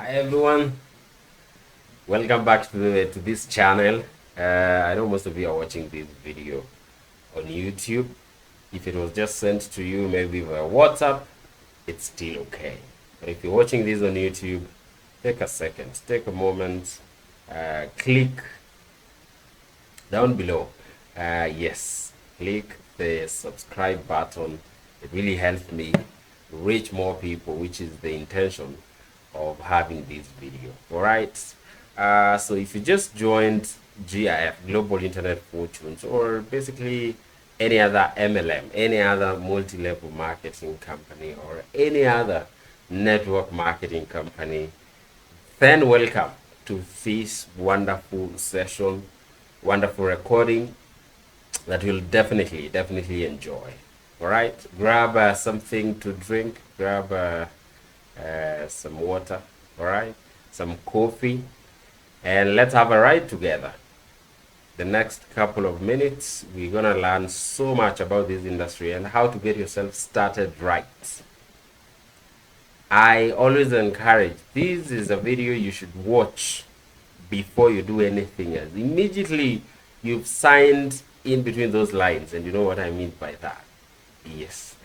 Hi everyone, welcome back to this channel. I know most of you are watching this video on YouTube. If it was just sent to you maybe via WhatsApp, it's still okay. But if you're watching this on YouTube, take a second, take a moment, click down below. Yes, click the subscribe button. It really helps me reach more people, which is the intention of having this video. All right. So if you just joined GIF, Global Internet Fortunes, or basically any other MLM, any other multi-level marketing company, or any other network marketing company, then welcome to this wonderful session, wonderful recording that you'll definitely enjoy. All right, grab something to drink, grab some water, all right, some coffee, and let's have a ride together. The next couple of minutes, we're gonna learn so much about this industry and how to get yourself started right. I always encourage, this is a video you should watch before you do anything else. Immediately you've signed in between those lines, and you know what I mean by that. Yes.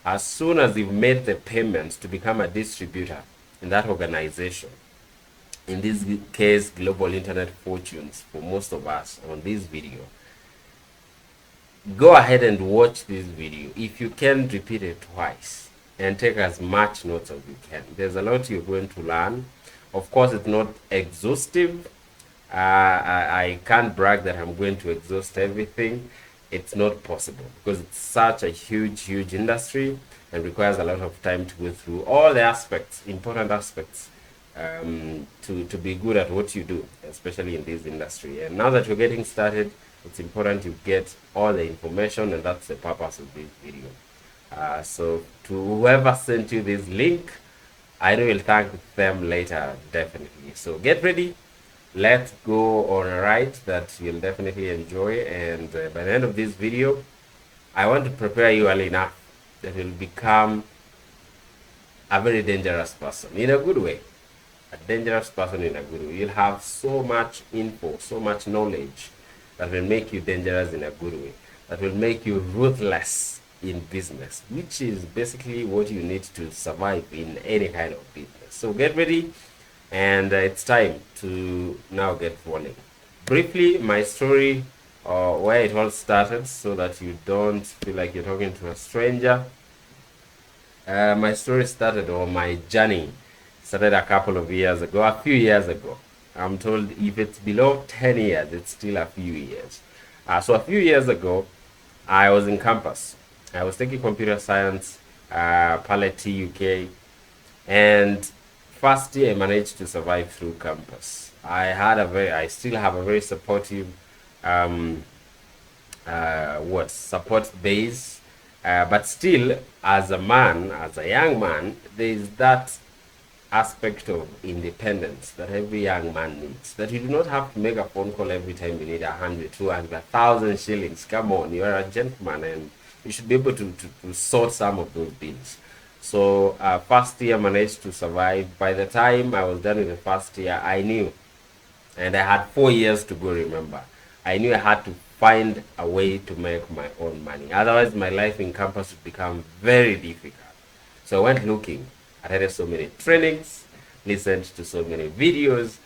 As soon as you've made the payments to become a distributor in that organization, in this case, Global Internet Fortunes, for most of us on this video, go ahead and watch this video. If you can, repeat it twice and take as much notes as you can. There's a lot you're going to learn. Of course, it's not exhaustive. I can't brag that I'm going to exhaust everything. It's not possible because it's such a huge industry and requires a lot of time to go through all the aspects, important aspects, to be good at what you do, especially in this industry. And now that you're getting started, it's important you get all the information, and that's the purpose of this video. So to whoever sent you this link, I know you'll thank them later, definitely. So get ready. Let's go on a ride that you'll definitely enjoy. And by the end of this video, I want to prepare you early enough that you'll become a very dangerous person in a good way. A dangerous person in a good way. You'll have so much info, so much knowledge that will make you dangerous in a good way, that will make you ruthless in business, which is basically what you need to survive in any kind of business. So get ready, and it's time to now get rolling. Briefly, my story, where it all started, so that you don't feel like you're talking to a stranger. My story started, or my journey started a couple of years ago, a few years ago. I'm told if it's below 10 years, it's still a few years. So a few years ago, I was in campus. I was taking computer science, Palette UK, and first year I managed to survive through campus. I still have a very supportive, support base, but still, as a man, as a young man, there is that aspect of independence that every young man needs. That you do not have to make a phone call every time you need 100, 200, 1,000 shillings. Come on, you are a gentleman and you should be able to sort some of those bills. So first year managed to survive. By the time I was done with the first year, I knew, and I had 4 years to go, remember. I knew I had to find a way to make my own money. Otherwise, my life in campus would become very difficult. So I went looking. I attended so many trainings, listened to so many videos,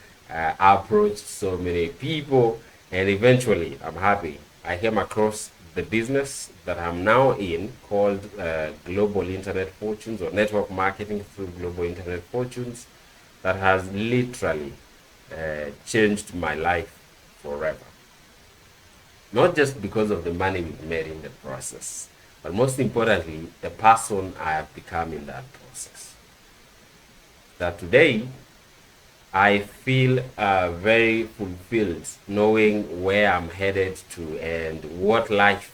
approached so many people, and eventually, I'm happy, I came across the business that I'm now in called Global Internet Fortunes, or network marketing through Global Internet Fortunes, that has literally changed my life forever. Not just because of the money we've made in the process, but most importantly, the person I have become in that process. That today I feel very fulfilled knowing where I'm headed to and what life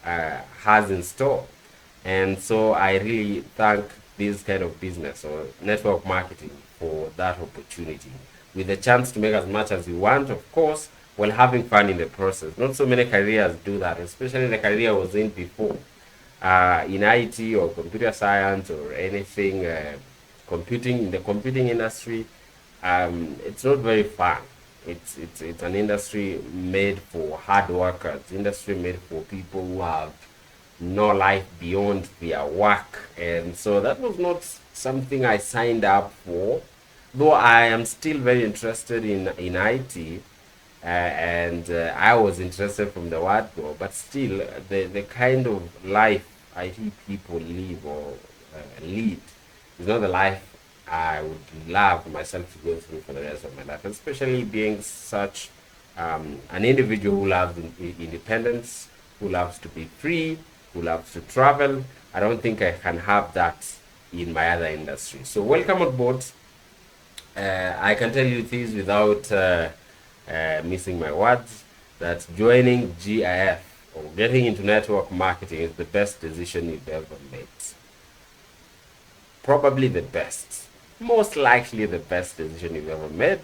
has in store. And so I really thank this kind of business or network marketing for that opportunity, with the chance to make as much as you want, of course, while having fun in the process. Not so many careers do that, especially the career I was in before, in IT or computer science or anything. Computing, in the computing industry, it's not very fun. It's an industry made for hard workers, industry made for people who have no life beyond their work. And so that was not something I signed up for, though I am still very interested in IT. And I was interested from the word go, but still, the kind of life IT people live or lead is not the life I would love myself to go through for the rest of my life, especially being such an individual who loves independence, who loves to be free, who loves to travel. I don't think I can have that in my other industry. So welcome on board. I can tell you this without missing my words, that joining GIF or getting into network marketing is the best decision you've ever made. Probably the best. Most likely the best decision you've ever made.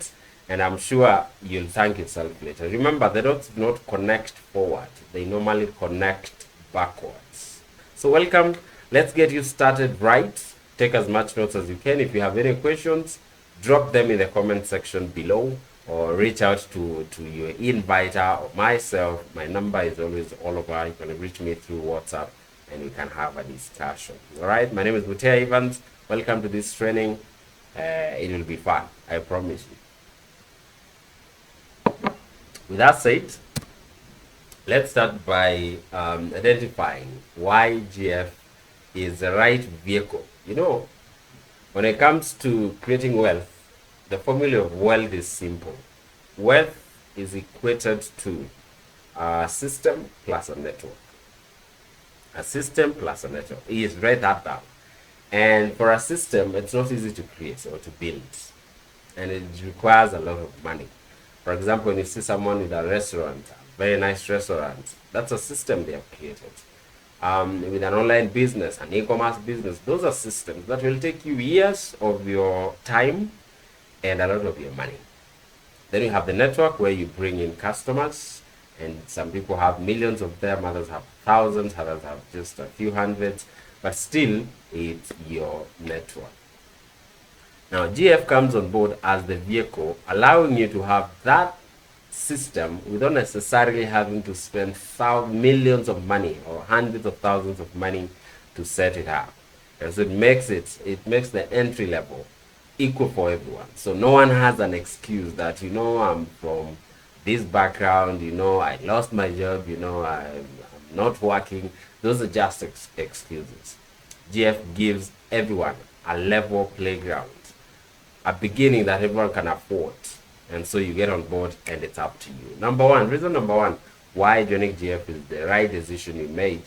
And I'm sure you'll thank yourself later. Remember, they don't not connect forward. They normally connect backwards. So welcome. Let's get you started right. Take as much notes as you can. If you have any questions, drop them in the comment section below, or reach out to your inviter or myself. My number is always all over. You can reach me through WhatsApp and we can have a discussion. All right. My name is Butea Evans. Welcome to this training. It will be fun. I promise you. With that said, let's start by identifying why GF is the right vehicle. You know, when it comes to creating wealth, the formula of wealth is simple. Wealth is equated to a system plus a network. A system plus a network. Yes, write that down. And for a system, it's not easy to create or to build. And it requires a lot of money. For example, when you see someone with a restaurant, a very nice restaurant, that's a system they have created. With an online business, an e-commerce business, those are systems that will take you years of your time and a lot of your money. Then you have the network where you bring in customers, and some people have millions of them, others have thousands, others have just a few hundreds, but still it's your network. Now GF comes on board as the vehicle, allowing you to have that system without necessarily having to spend millions of money or hundreds of thousands of money to set it up. And so it makes the entry level equal for everyone. So no one has an excuse that, I'm from this background, I lost my job, I'm not working. Those are just excuses. GF gives everyone a level playground, a beginning that everyone can afford. And so you get on board and it's up to you. Reason number one why joining GF is the right decision you made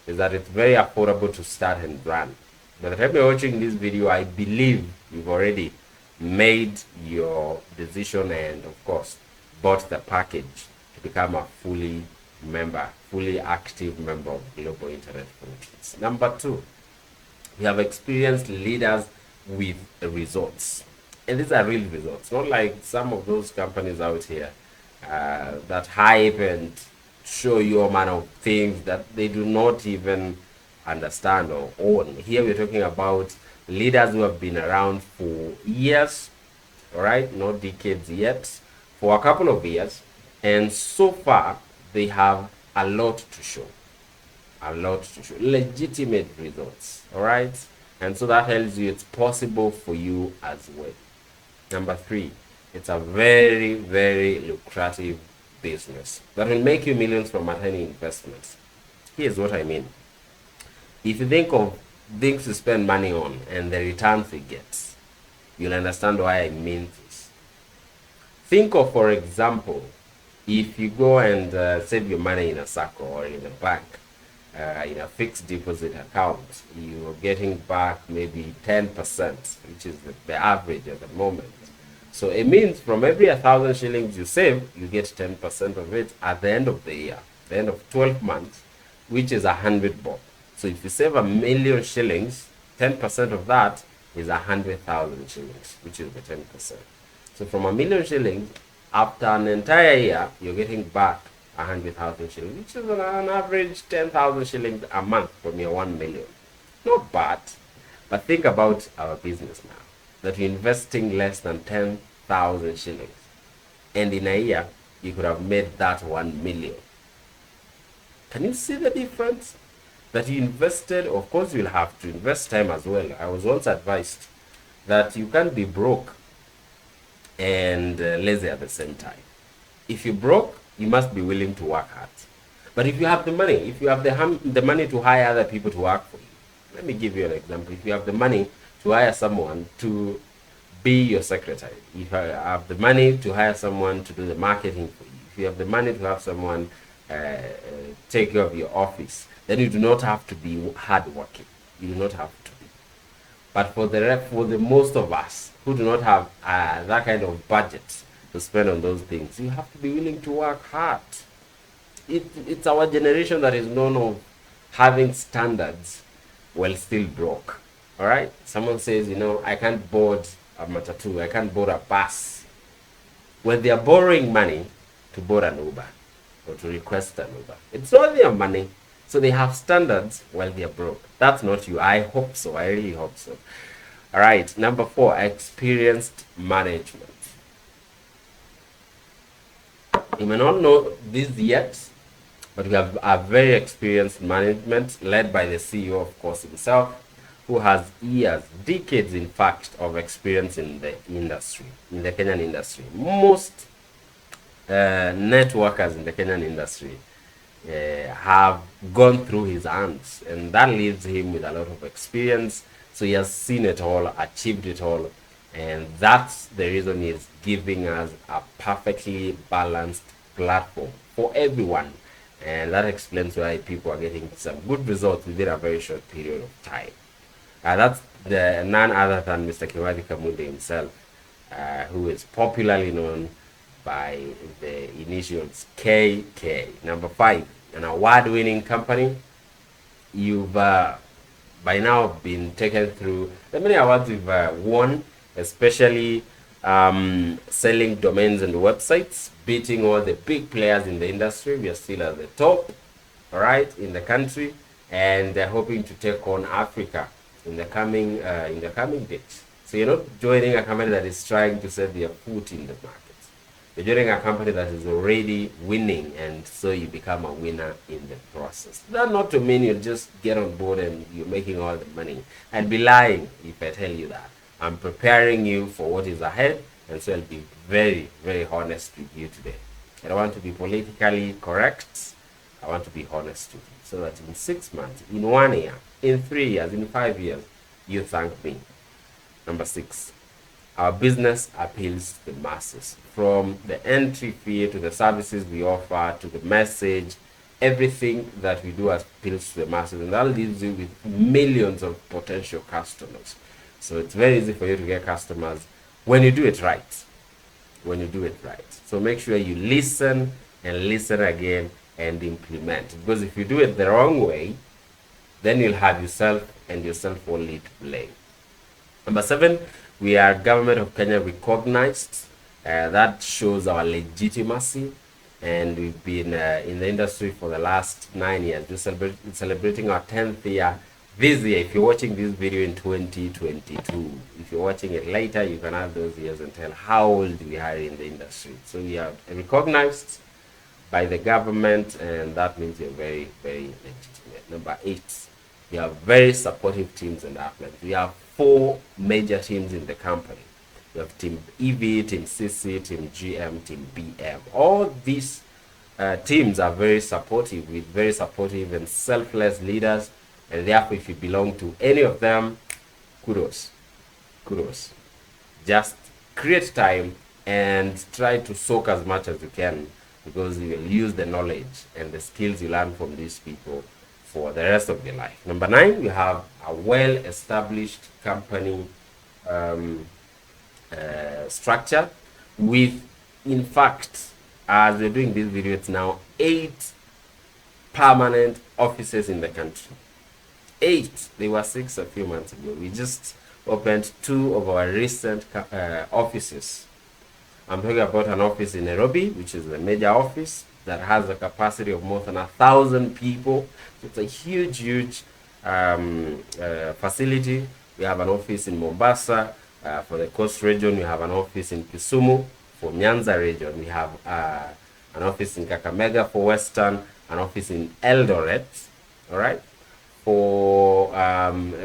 is that it's very affordable to start and run. By the time you're watching this video, I believe you've already made your decision and, of course, bought the package to become a fully active member of Global Internet Functions. Number two, we have experienced leaders with results. And these are real results, not like some of those companies out here that hype and show you a man of things that they do not even understand or own. Here we're talking about leaders who have been around for years, all right, not decades yet, for a couple of years, and so far they have a lot to show. Legitimate results, all right? And so that tells you it's possible for you as well. Number three, it's a very, very lucrative business that will make you millions from a tiny investment. Here's what I mean. If you think of things to spend money on and the returns it gets, you'll understand why I mean this. Think of, for example, if you go and save your money in a SACCO or in a bank, in a fixed deposit account, you're getting back maybe 10%, which is the average at the moment. So it means from every 1,000 shillings you save, you get 10% of it at the end of the year, the end of 12 months, which is 100 bob. So if you save 1,000,000 shillings, 10% of that is 100,000 shillings, which is the 10%. So from 1,000,000 shillings, after an entire year, you're getting back 100,000 shillings, which is on average 10,000 shillings a month from your 1 million. Not bad. But think about our business now, that you're investing less than 10 100,000 shillings. And in a year, you could have made that 1 million. Can you see the difference? That you invested, of course, you'll have to invest time as well. I was once advised that you can't be broke and lazy at the same time. If you're broke, you must be willing to work hard. But if you have the money, if you have the money to hire other people to work for you, let me give you an example. If you have the money to hire someone to be your secretary, if you have the money to hire someone to do the marketing for you, if you have the money to have someone take care of your office, then you do not have to be hardworking. You do not have to be. But for the most of us who do not have that kind of budget to spend on those things, you have to be willing to work hard. It's our generation that is known of having standards while still broke. All right? Someone says, I can't board a matatu, I can't board a bus. When they are borrowing money to board an Uber or to request an Uber, it's not their money. So they have standards while they are broke. That's not you. I hope so. I really hope so. All right. Number 4, experienced management. You may not know this yet, but we have a very experienced management led by the CEO, of course, himself, who has years, decades, in fact, of experience in the industry, in the Kenyan industry. Most networkers in the Kenyan industry have gone through his hands, and that leaves him with a lot of experience. So he has seen it all, achieved it all, and that's the reason he's giving us a perfectly balanced platform for everyone. And that explains why people are getting some good results within a very short period of time. That's none other than Mr. Kimathi Kamunde himself, who is popularly known by the initials KK. Number 5, an award-winning company. You've by now been taken through the many awards you've won, especially selling domains and websites, beating all the big players in the industry. We are still at the top, all right, in the country, and they're hoping to take on Africa in the coming days. So you're not joining a company that is trying to set their foot in the market. You're joining a company that is already winning, and so you become a winner in the process. That's not to mean you'll just get on board and you're making all the money. I'd be lying if I tell you that. I'm preparing you for what is ahead, and so I'll be very, very honest with you today. I don't want to be politically correct. I want to be honest with you, so that in 6 months, in 1 year, in 3 years, in 5 years, you thank me. Number 6. Our business appeals to the masses. From the entry fee to the services we offer to the message, everything that we do appeals to the masses, and that leaves you with millions of potential customers. So it's very easy for you to get customers when you do it right. When you do it right. So make sure you listen and listen again and implement. Because if you do it the wrong way, then you'll have yourself and yourself only to blame. Number 7, we are Government of Kenya recognized. That shows our legitimacy, and we've been in the industry for the last 9 years. We're celebrating our 10th year this year. If you're watching this video in 2022, if you're watching it later, you can add those years and tell how old we are in the industry. So we are recognized by the government, and that means you're very, very legitimate. Number 8, we have very supportive teams and outlets. We have 4 major teams in the company. We have Team EV, Team CC, Team GM, Team BM. All these teams are very supportive, with very supportive and selfless leaders. And therefore, if you belong to any of them, kudos. Kudos. Just create time and try to soak as much as you can, because you will use the knowledge and the skills you learn from these people for the rest of your life. Number 9, we have a well-established company structure with, in fact, as we're doing this video, it's now 8 permanent offices in the country. 8. There were 6 a few months ago. We just opened 2 of our recent offices. I'm talking about an office in Nairobi, which is the major office that has a capacity of more than 1,000 people. So it's a huge facility. We have an office in Mombasa, For the Coast region, we have an office in Kisumu. For Nyanza region, we have an office in Kakamega. For Western, an office in Eldoret. All right. For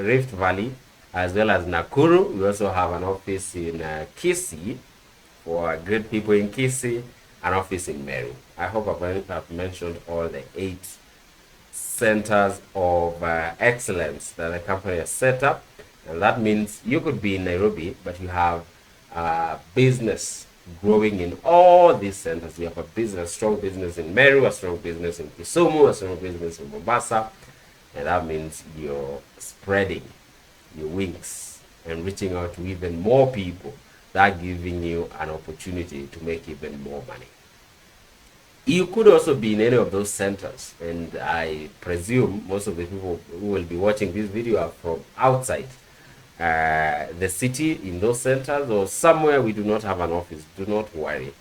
Rift Valley, as well as Nakuru, we also have an office in Kisii. For great people in Kisii, an office in Meru. I hope I've mentioned all the 8 centers of excellence that the company has set up. And that means you could be in Nairobi, but you have business growing in all these centers. We have a strong business in Meru, a strong business in Kisumu, a strong business in Mombasa. And that means you're spreading your wings and reaching out to even more people. That giving you an opportunity to make even more money. You could also be in any of those centers, and I presume most of the people who will be watching this video are from outside the city, in those centers, or somewhere we do not have an office. Do not worry.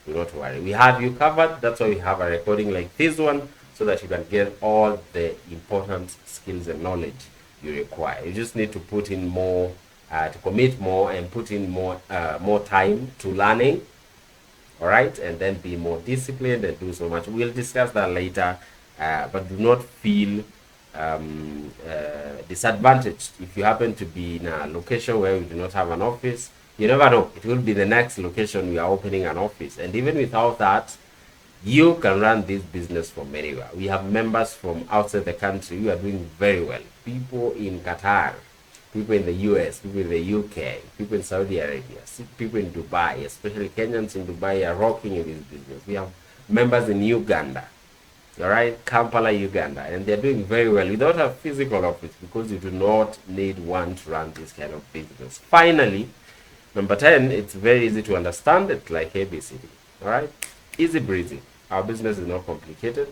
Do not worry. We have you covered. That's why we have a recording like this one, so that you can get all the important skills and knowledge you require. You just need to put in more, to commit more and put in more time to learning. All right, and then be more disciplined and do so much. We'll discuss that later, but do not feel disadvantaged if you happen to be in a location where we do not have an office. You never know, it will be the next location we are opening an office, and even without that, you can run this business from anywhere. We have members from outside the country who are doing very well. People in Qatar, people in the US, people in the UK, people in Saudi Arabia, people in Dubai, especially Kenyans in Dubai are rocking in this business. We have members in Uganda, all right, Kampala, Uganda, and they're doing very well without a physical office, because you do not need one to run this kind of business. Finally, number 10, it's very easy to understand. It's like ABCD, all right? Easy breezy. Our business is not complicated.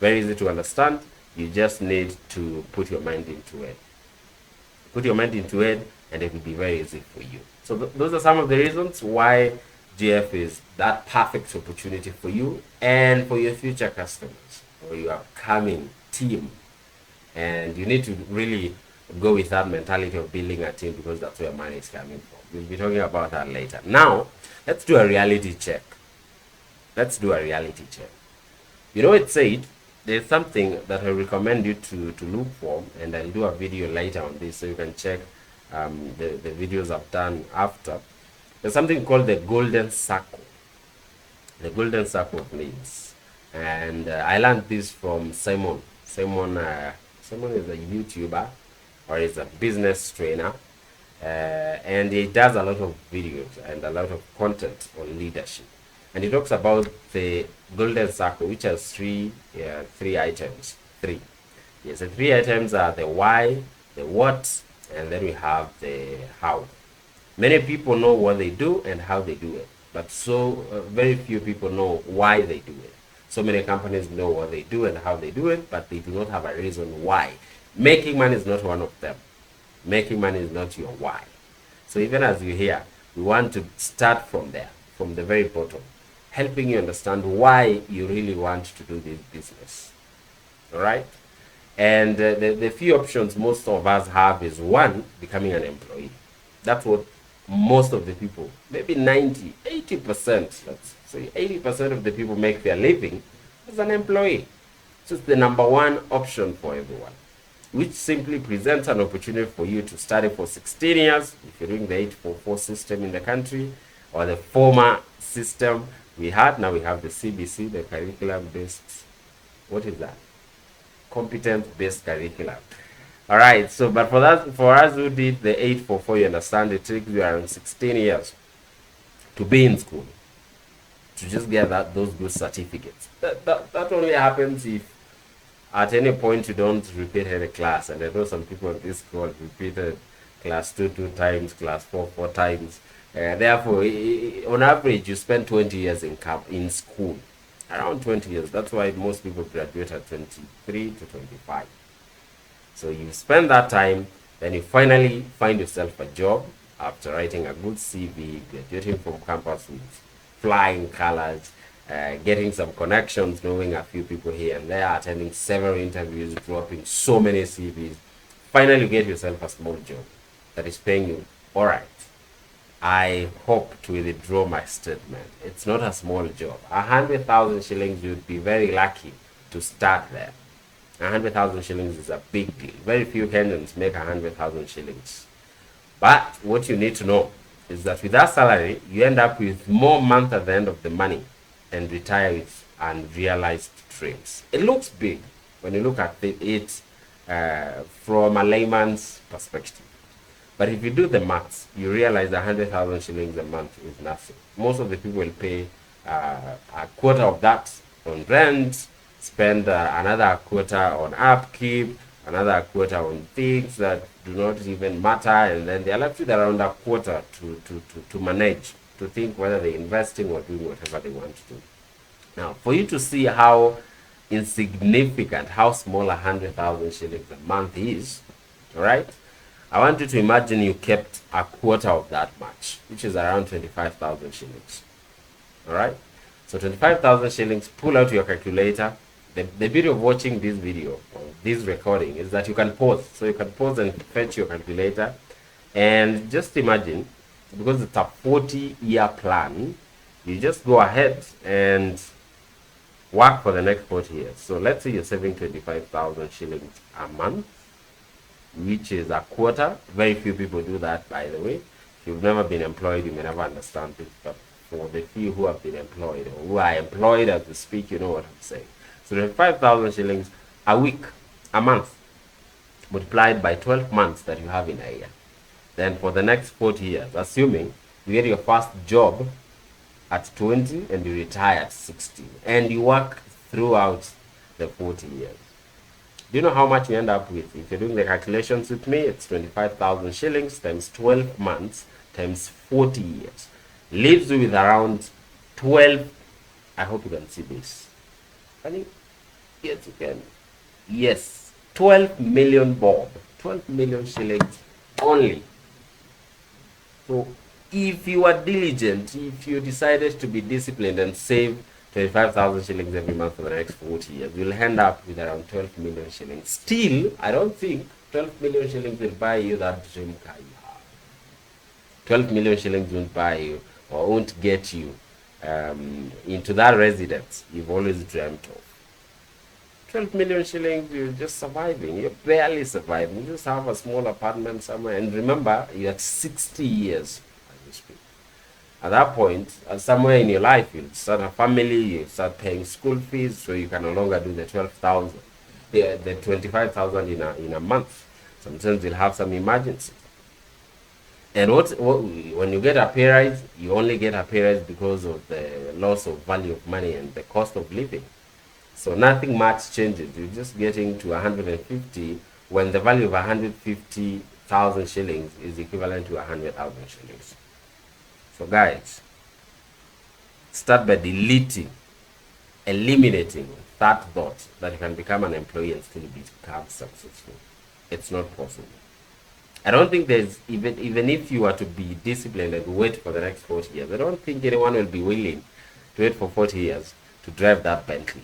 Very easy to understand. You just need to put your mind into it. Put your mind into it, and it will be very easy for you. So those are some of the reasons why GF is that perfect opportunity for you and for your future customers or your upcoming team. And you need to really go with that mentality of building a team, because that's where money is coming from. We'll be talking about that later. Now, let's do a reality check. Let's do a reality check. You know, it said there's something that I recommend you to look for, and I'll do a video later on this, so you can check the videos I've done after. There's something called the golden circle. The golden circle of needs. And I learned this from Simon. Simon is a YouTuber, or is a business trainer. And he does a lot of videos and a lot of content on leadership. And he talks about the golden circle, which has three items. Three. Yes, the 3 items are the why, the what, and then we have the how. Many people know what they do and how they do it, but very few people know why they do it. So many companies know what they do and how they do it, but they do not have a reason why. Making money is not one of them. Making money is not your why. So even as you hear, we want to start from there, from the very bottom, helping you understand why you really want to do this business. All right? And the few options most of us have is, one, becoming an employee. That's what most of the people, maybe 80%, let's say 80% of the people make their living as an employee. So it's the number one option for everyone, which simply presents an opportunity for you to study for 16 years, if you're doing the 844 system in the country, or the former system we had. Now we have the CBC, the curriculum-based, what is that? Competence-based curriculum. All right, so but for us who did the 844, you understand it takes you around 16 years to be in school, to just get those good certificates. That only happens if at any point you don't repeat any class. And I know some people in this call repeated class 2 times, class 4 times. Therefore, on average, you spend 20 years in school, around 20 years. That's why most people graduate at 23 to 25. So you spend that time, then you finally find yourself a job after writing a good CV, graduating from campus with flying colors, getting some connections, knowing a few people here and there, attending several interviews, dropping so many CVs. Finally, you get yourself a small job that is paying you all right. I hope to withdraw my statement. It's not a small job. 100,000 shillings, you'd be very lucky to start there. 100,000 shillings is a big deal. Very few Kenyans make 100,000 shillings. But what you need to know is that with that salary, you end up with more month at the end of the money and retire with unrealized dreams. It looks big when you look at it from a layman's perspective. But if you do the maths, you realize 100,000 shillings a month is nothing. Most of the people will pay a quarter of that on rent, spend another quarter on upkeep, another quarter on things that do not even matter, and then they're left with around a quarter to manage, to think whether they're investing or doing whatever they want to do. Now, for you to see how insignificant, how small 100,000 shillings a month is, all right, I want you to imagine you kept a quarter of that much, which is around 25,000 shillings. All right, so 25,000 shillings, pull out your calculator. The beauty of watching this video or this recording is that you can pause. So you can pause and fetch your calculator and just imagine, because it's a 40-year plan, you just go ahead and work for the next 40 years. So let's say you're saving 25,000 shillings a month, which is a quarter. Very few people do that, by the way. If you've never been employed, you may never understand this, but for the few who have been employed or who are employed as we speak, you know what I'm saying. So 25,000 shillings a week, a month, multiplied by 12 months that you have in a year. Then for the next 40 years, assuming you get your first job at 20 and you retire at 60, and you work throughout the 40 years. Do you know how much you end up with? If you're doing the calculations with me, it's 25,000 shillings times 12 months times 40 years. Leaves you with around 12, I hope you can see this. Yes, you can. Yes, 12 million bob, 12 million shillings only. So if you are diligent, if you decided to be disciplined and save 25,000 shillings every month for the next 40 years, you'll end up with around 12 million shillings. Still, I don't think 12 million shillings will buy you that dream car you have. 12 million shillings won't buy you or won't get you into that residence you've always dreamt of. 12 million shillings, you're just surviving. You're barely surviving. You just have a small apartment somewhere. And remember, you're at 60 years as you speak. At that point, somewhere in your life, you'll start a family, you start paying school fees, so you can no longer do the 12,000, the 25,000 in a month. Sometimes you'll have some emergencies. And when you get a pay rise, you only get a pay rise because of the loss of value of money and the cost of living. So nothing much changes. You're just getting to 150 when the value of 150,000 shillings is equivalent to 100,000 shillings. So guys, start by eliminating that thought that you can become an employee and still become successful. It's not possible. I don't think there's, even if you are to be disciplined and wait for the next 40 years, I don't think anyone will be willing to wait for 40 years to drive that Bentley,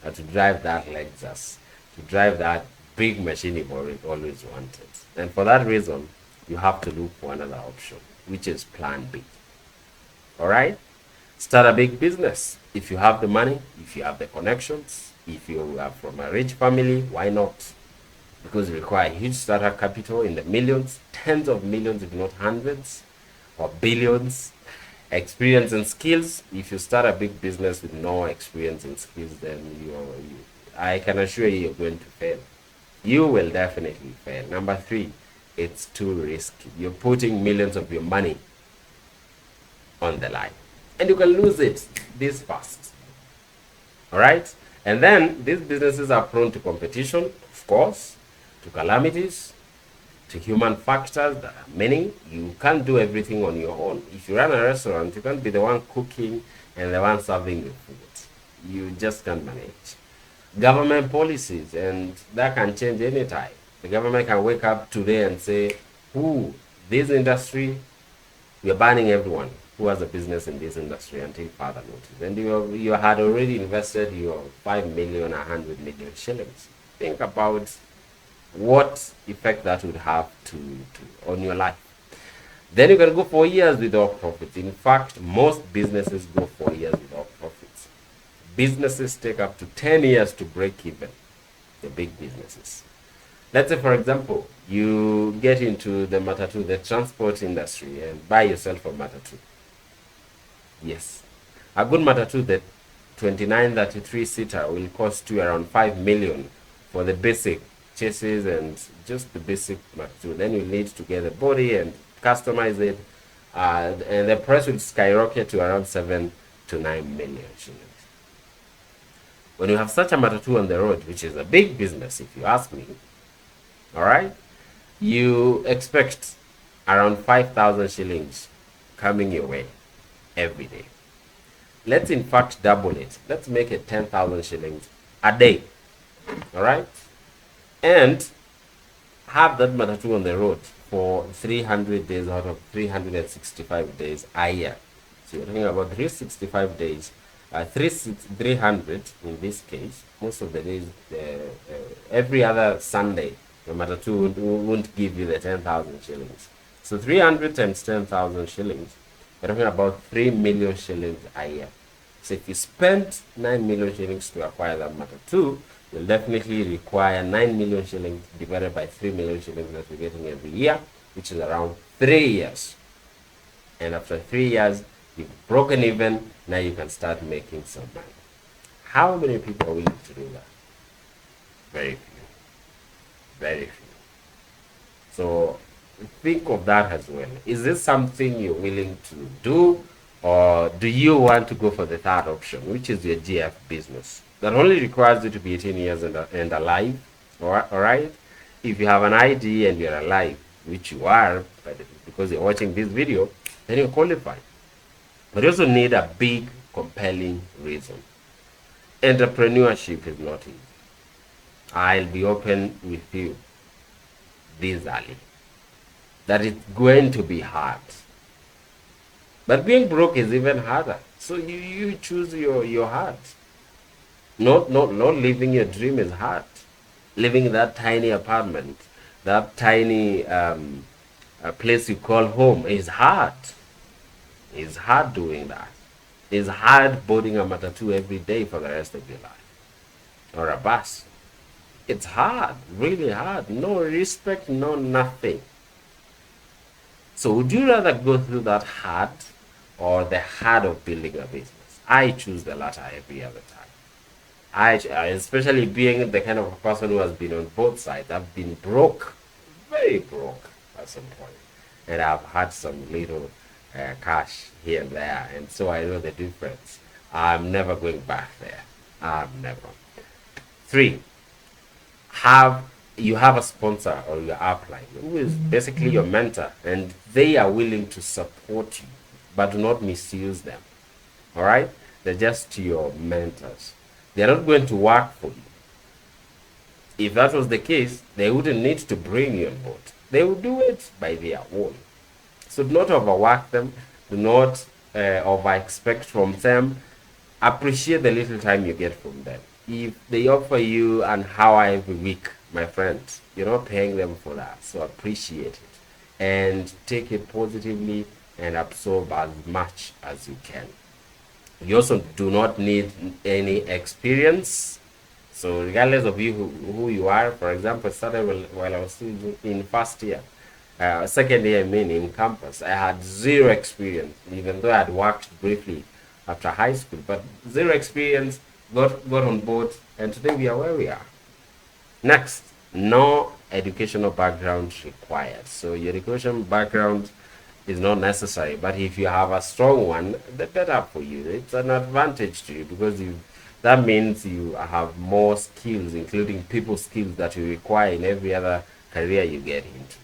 or to drive that Lexus, to drive that big machine you've always wanted. And for that reason, you have to look for another option, which is plan B. All right? Start a big business. If you have the money, if you have the connections, if you are from a rich family, why not? Because you require huge startup capital in the millions, tens of millions, if not hundreds, or billions. Experience and skills. If you start a big business with no experience and skills, then I can assure you, you're going to fail. You will definitely fail. Number 3, it's too risky. You're putting millions of your money on the line, and you can lose it this fast. All right? And then these businesses are prone to competition, of course, to calamities, to human factors. There are many. You can't do everything on your own. If you run a restaurant, you can't be the one cooking and the one serving the food. You just can't manage. Government policies, and that can change anytime. The government can wake up today and say, this industry, we are banning everyone who has a business in this industry until further notice. And you had already invested your 5 million, 100 million shillings. Think about what effect that would have on your life. Then you can go 4 years without profits. In fact, most businesses go 4 years without profits. Businesses take up to 10 years to break even, the big businesses. Let's say, for example, you get into the matatu, the transport industry, and buy yourself a matatu. Yes. A good matatu, the 2933 seater, will cost you around 5 million for the basic chassis and just the basic matatu. Then you need to get the body and customize it, and the price will skyrocket to around 7 to 9 million shillings. When you have such a matatu on the road, which is a big business, if you ask me, all right, you expect around 5,000 shillings coming your way every day. Let's in fact double it. Let's make it 10,000 shillings a day. All right, and have that matatu on the road for 300 days out of 365 days a year. So you're talking about 365 days, 300 in this case. Most of the days, every other Sunday, the matatu won't give you the 10,000 shillings. So 300 times 10,000 shillings, we're talking about 3 million shillings a year. So if you spend 9 million shillings to acquire that matatu, you'll definitely require 9 million shillings divided by 3 million shillings that you're getting every year, which is around 3 years. And after 3 years, you've broken even. Now you can start making some money. How many people are willing to do that? Very few. Very few. So think of that as well. Is this something you're willing to do, or do you want to go for the third option, which is your GF business? That only requires you to be 18 years and alive. All right? If you have an ID and you're alive, which you are, because you're watching this video, then you qualify. But you also need a big, compelling reason. Entrepreneurship is not easy. I'll be open with you this early that it's going to be hard. But being broke is even harder. So you choose your heart. Not living your dream is hard. Living in that tiny apartment, that tiny place you call home is hard. It's hard doing that. It's hard boarding a matatu every day for the rest of your life. Or a bus. It's hard, really hard. No respect, no nothing. So would you rather go through that hard or the hard of building a business? I choose the latter every other time. I especially being the kind of a person who has been on both sides. I've been broke, very broke at some point, and I've had some little cash here and there, and so I know the difference. I'm never going back there. I'm never. 3, you have a sponsor or your upline who is basically your mentor, and they are willing to support you, but do not misuse them. All right, they're just your mentors. They're not going to work for you. If that was the case, they wouldn't need to bring you on board. They would do it by their own. So do not overwork them. Do not over-expect from them. Appreciate the little time you get from them. If they offer you an hour every week, my friend, you're not paying them for that. So appreciate it and take it positively and absorb as much as you can. You also do not need any experience. So regardless of who you are, for example, I started while I was still in first year. Second year, in campus, I had zero experience, even though I had worked briefly after high school, but zero experience, got on board, and today we are where we are. Next, no educational background required. So your education background is not necessary, but if you have a strong one, the better for you. It's an advantage to you because that means you have more skills, including people skills that you require in every other career you get into.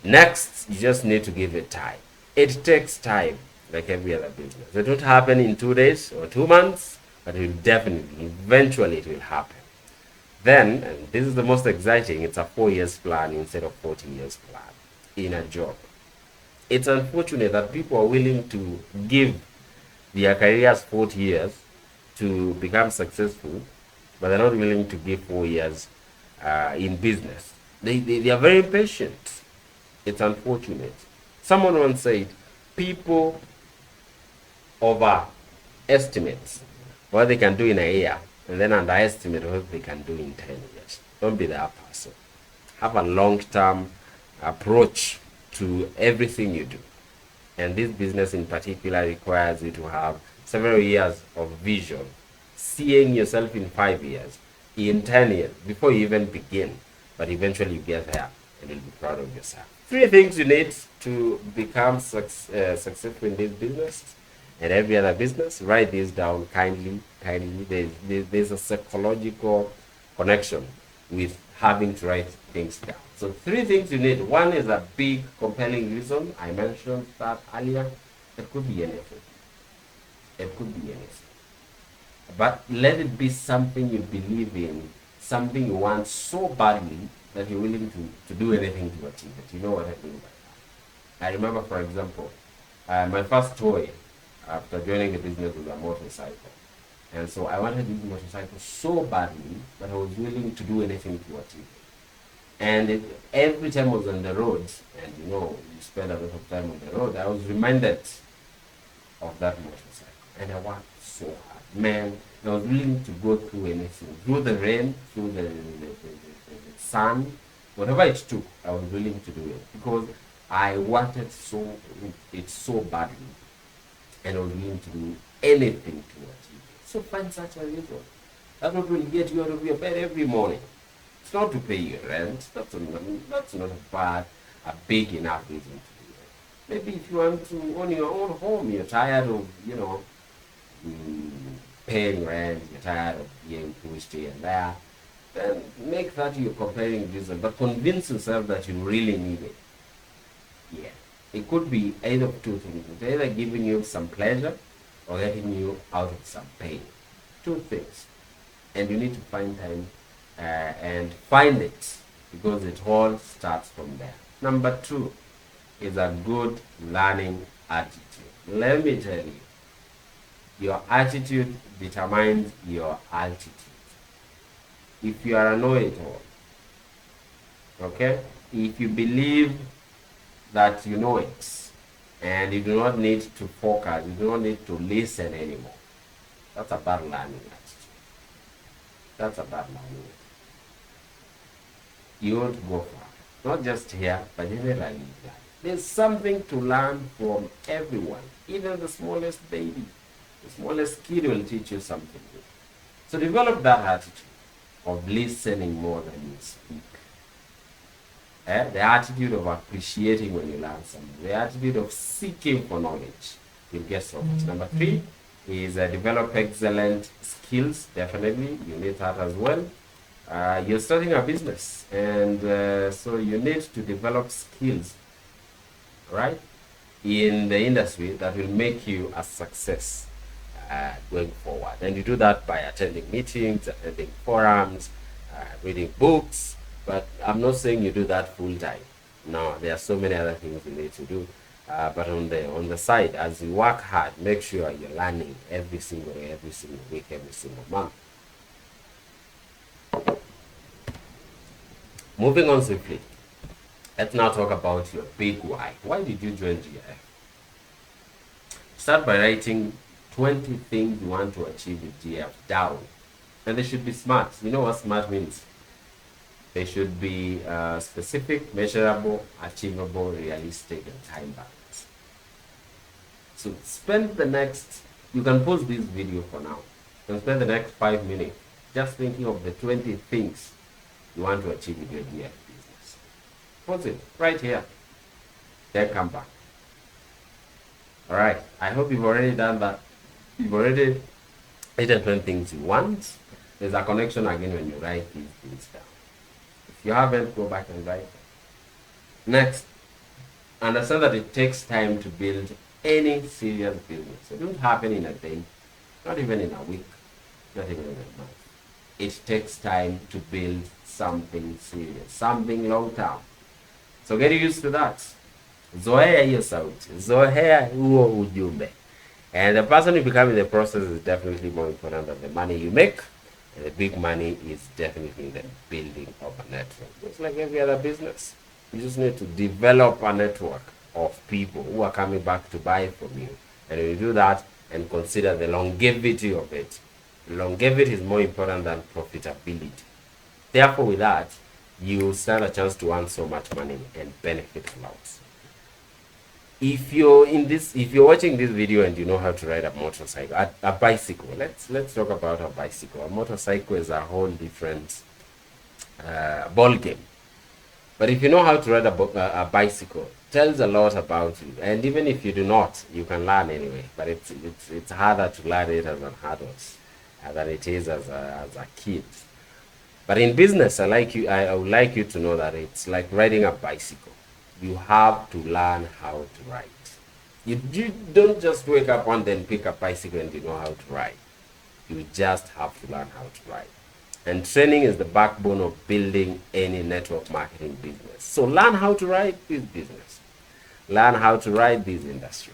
Next, you just need to give it time. It takes time, like every other business. It won't happen in 2 days or 2 months, but it will definitely, eventually it will happen. Then, and this is the most exciting, it's a 4 years plan instead of 40 years plan in a job. It's unfortunate that people are willing to give their careers 40 years to become successful, but they're not willing to give 4 years in business. They are very impatient. It's unfortunate. Someone once said, people overestimate what they can do in a year and then underestimate what they can do in 10 years. Don't be that person. Have a long-term approach to everything you do. And this business in particular requires you to have several years of vision, seeing yourself in 5 years, in 10 years, before you even begin. But eventually you get there and you'll be proud of yourself. 3 things you need to become successful in this business and every other business. Write this down kindly. There's a psychological connection with having to write things down. So 3 things you need. One is a big compelling reason. I mentioned that earlier. It could be anything. It could be anything. But let it be something you believe in, something you want so badly that you're willing to do anything to achieve it. You know what I mean by that? I remember, for example, my first toy after joining the business was a motorcycle. And so I wanted this motorcycle so badly that I was willing to do anything to achieve it. And every time I was on the road, and you know, you spend a lot of time on the road, I was reminded of that motorcycle. And I worked so hard. Man, I was willing to go through anything. Through the rain, through the sun, whatever it took, I was willing to do it. Because I wanted it so badly. And I was willing to do anything to achieve it. So find such a reason. That's what will get you out of your bed every morning. It's not to pay your rent. That's not a big enough reason to do it. Maybe if you want to own your own home, you're tired of, paying rent, you're tired of being pushed here and there, then make that your comparing reason. But convince yourself that you really need it. Yeah. It could be either of 2 things. It's either giving you some pleasure or getting you out of some pain. 2 things. And you need to find time and find it, because it all starts from there. Number 2 is a good learning attitude. Let me tell you, your attitude determines your altitude. If you are a know-it-all, okay? If you believe that you know it and you do not need to focus, you do not need to listen anymore, that's a bad learning attitude. That's a bad learning attitude. You won't go far. Not just here, but generally. There's something to learn from everyone. Even the smallest baby, the smallest kid will teach you something new. So develop that attitude of listening more than you speak. The attitude of appreciating when you learn something. The attitude of seeking for knowledge. You'll get so much. Number 3 is develop excellent skills. Definitely, you need that as well. You're starting a business, and so you need to develop skills, right, in the industry that will make you a success going forward. And you do that by attending meetings, attending forums, reading books. But I'm not saying you do that full time. No, there are so many other things you need to do. But on the side, as you work hard, make sure you're learning every single day, every single week, every single month. Moving on swiftly, let's now talk about your big why. Why did you join GIF? Start by writing 20 things you want to achieve with GIF down. And they should be smart. You know what smart means? They should be specific, measurable, achievable, realistic, and time-bound. So spend the next, you can pause this video for now, and spend the next 5 minutes just thinking of the 20 things you want to achieve with your GIF business. Pause it right here, then come back. All right, I hope you've already done that. You've already written 20 things you want. There's a connection again when you write these things down. If you haven't, go back and write. Next, understand that it takes time to build any serious business. It won't happen in a day, not even in a week, not even in a month. It takes time to build something serious, something long term. So get used to that. Zoea hiyo sauti. Zoea huo ujumbe. And the person you become in the process is definitely more important than the money you make. And the big money is definitely in the building of a network. Just like every other business. You just need to develop a network. of people who are coming back to buy from you. And when you do that and consider the longevity of it, longevity is more important than profitability. Therefore, with that, you stand a chance to earn so much money and benefit a lot. If you're watching this video and you know how to ride a motorcycle, a bicycle, let's talk about a bicycle. A motorcycle is a whole different ball game. But if you know how to ride a bicycle, tells a lot about you. And even if you do not, you can learn anyway. But it's harder to learn it as an adult than it is as a kid. But in business, I would like you to know that it's like riding a bicycle. You have to learn how to ride. You don't just wake up one day and pick a bicycle and you know how to ride. You just have to learn how to ride. And training is the backbone of building any network marketing business. So learn how to ride this business. Learn how to ride this industry.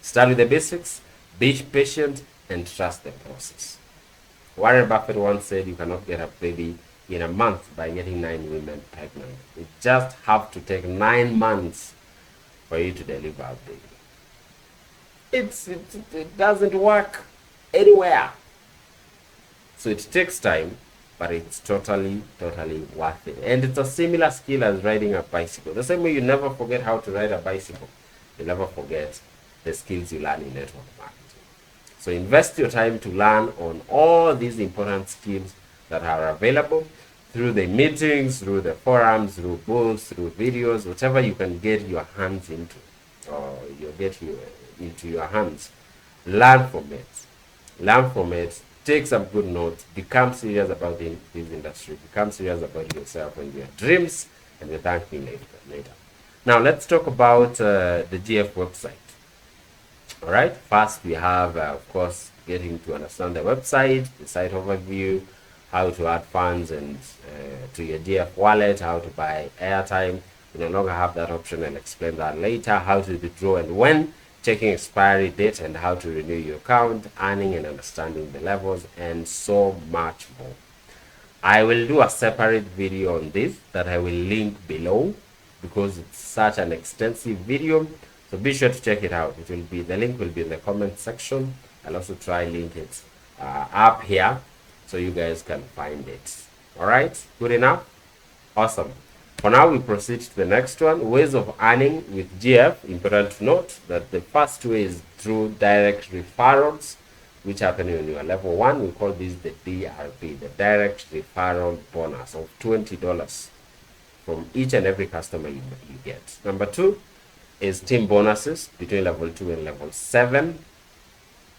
Start with the basics, be patient, and trust the process. Warren Buffett once said you cannot get a baby in a month by getting 9 women pregnant. You just have to take 9 months for you to deliver a baby. It doesn't work anywhere. So it takes time, but it's totally worth it. And it's a similar skill as riding a bicycle. The same way you never forget how to ride a bicycle, you never forget the skills you learn in network marketing. So invest your time to learn on all these important skills that are available through the meetings, through the forums, through books, through videos, whatever you can get your hands into, or you get into your hands. Learn from it. Learn from it. Take some good notes. Become serious about this industry. Become serious about yourself and your dreams, and you thank me later. Now let's talk about the GF website. All right. First, we have, of course, getting to understand the website, the site overview, how to add funds and to your GF wallet, how to buy airtime. You no longer have that option. I'll explain that later. How to withdraw and when, checking expiry date and how to renew your account, earning and understanding the levels, and so much more. I will do a separate video on this that I will link below because it's such an extensive video. So be sure to check it out. The link will be in the comment section. I'll also try link it up here so you guys can find it. All right, good enough? Awesome. For now, we proceed to the next one, ways of earning with GF. Important to note that the first way is through direct referrals, which happen when you are level 1. We call this the DRB, the direct referral bonus of $20 from each and every customer you get. Number 2 is team bonuses between level 2 and level 7.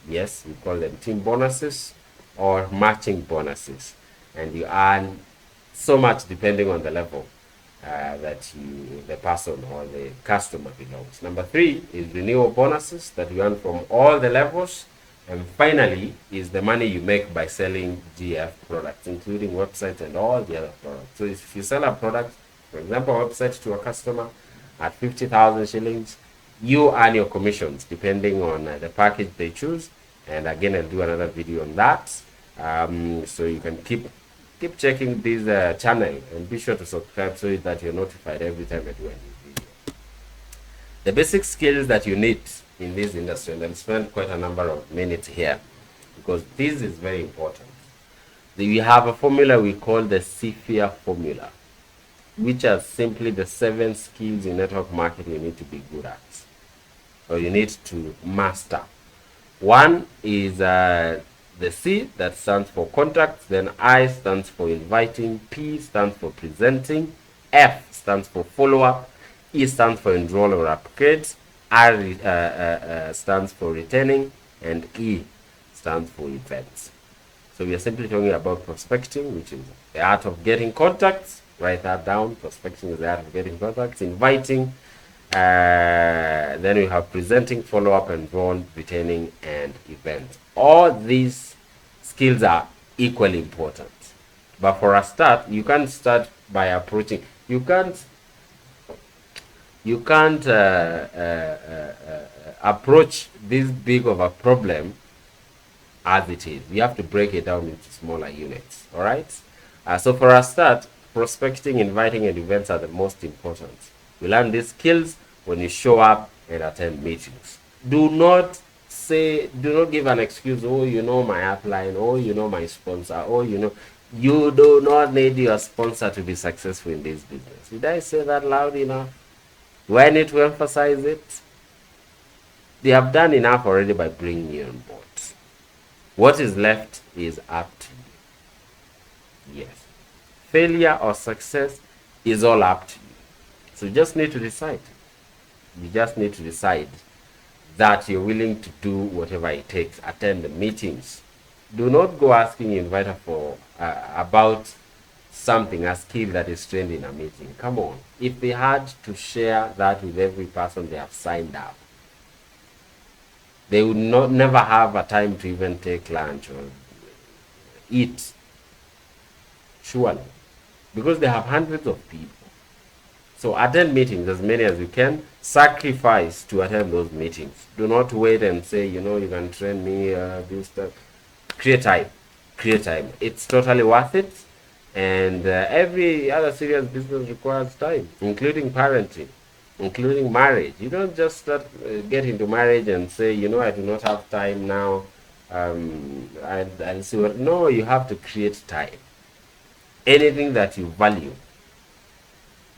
Yes, we call them team bonuses or matching bonuses, and you earn so much depending on the level that the person or the customer belongs. Number 3 is renewal bonuses that you earn from all the levels. And finally is the money you make by selling GF products, including websites and all the other products. So if you sell a product, for example, a website to a customer at 50,000 shillings, you earn your commissions depending on the package they choose. And again, I'll do another video on that. So you can keep checking this channel and be sure to subscribe so that you're notified every time I do a new video. The basic skills that you need in this industry, and I'll spend quite a number of minutes here because this is very important. We have a formula we call the CFIA formula, which are simply the 7 skills in network marketing you need to be good at, or you need to master. One is the C, that stands for contacts, then I stands for inviting, P stands for presenting, F stands for follow-up, E stands for enroll or upgrade, R stands for retaining, and E stands for events. So we are simply talking about prospecting, which is the art of getting contacts. Write that down. Prospecting is the art of getting contacts. Inviting, then we have presenting, follow-up, enroll, retaining, and events. All these skills are equally important. But for a start, you can't start by approaching. You can't approach this big of a problem as it is. You have to break it down into smaller units. All right. So for a start, prospecting, inviting, and events are the most important. We learn these skills when you show up and attend meetings. Do not give an excuse. Oh, you know my upline. Oh, you know my sponsor. Oh, you do not need your sponsor to be successful in this business. Did I say that loud enough? Do I need to emphasize it? They have done enough already by bringing you on board. What is left is up to you. Yes. Failure or success is all up to you. So you just need to decide. You just need to decide that you're willing to do whatever it takes. Attend the meetings. Do not go asking your inviter for about something, a skill that is trained in a meeting. Come on. If they had to share that with every person they have signed up, they would never have a time to even take lunch or eat. Surely. Because they have hundreds of people. So attend meetings as many as you can. Sacrifice to attend those meetings. Do not wait and say, you can train me, this stuff. Create time. Create time. It's totally worth it. And every other serious business requires time, including parenting, including marriage. You don't just get into marriage and say, I do not have time now. I'll see what. No, you have to create time. Anything that you value,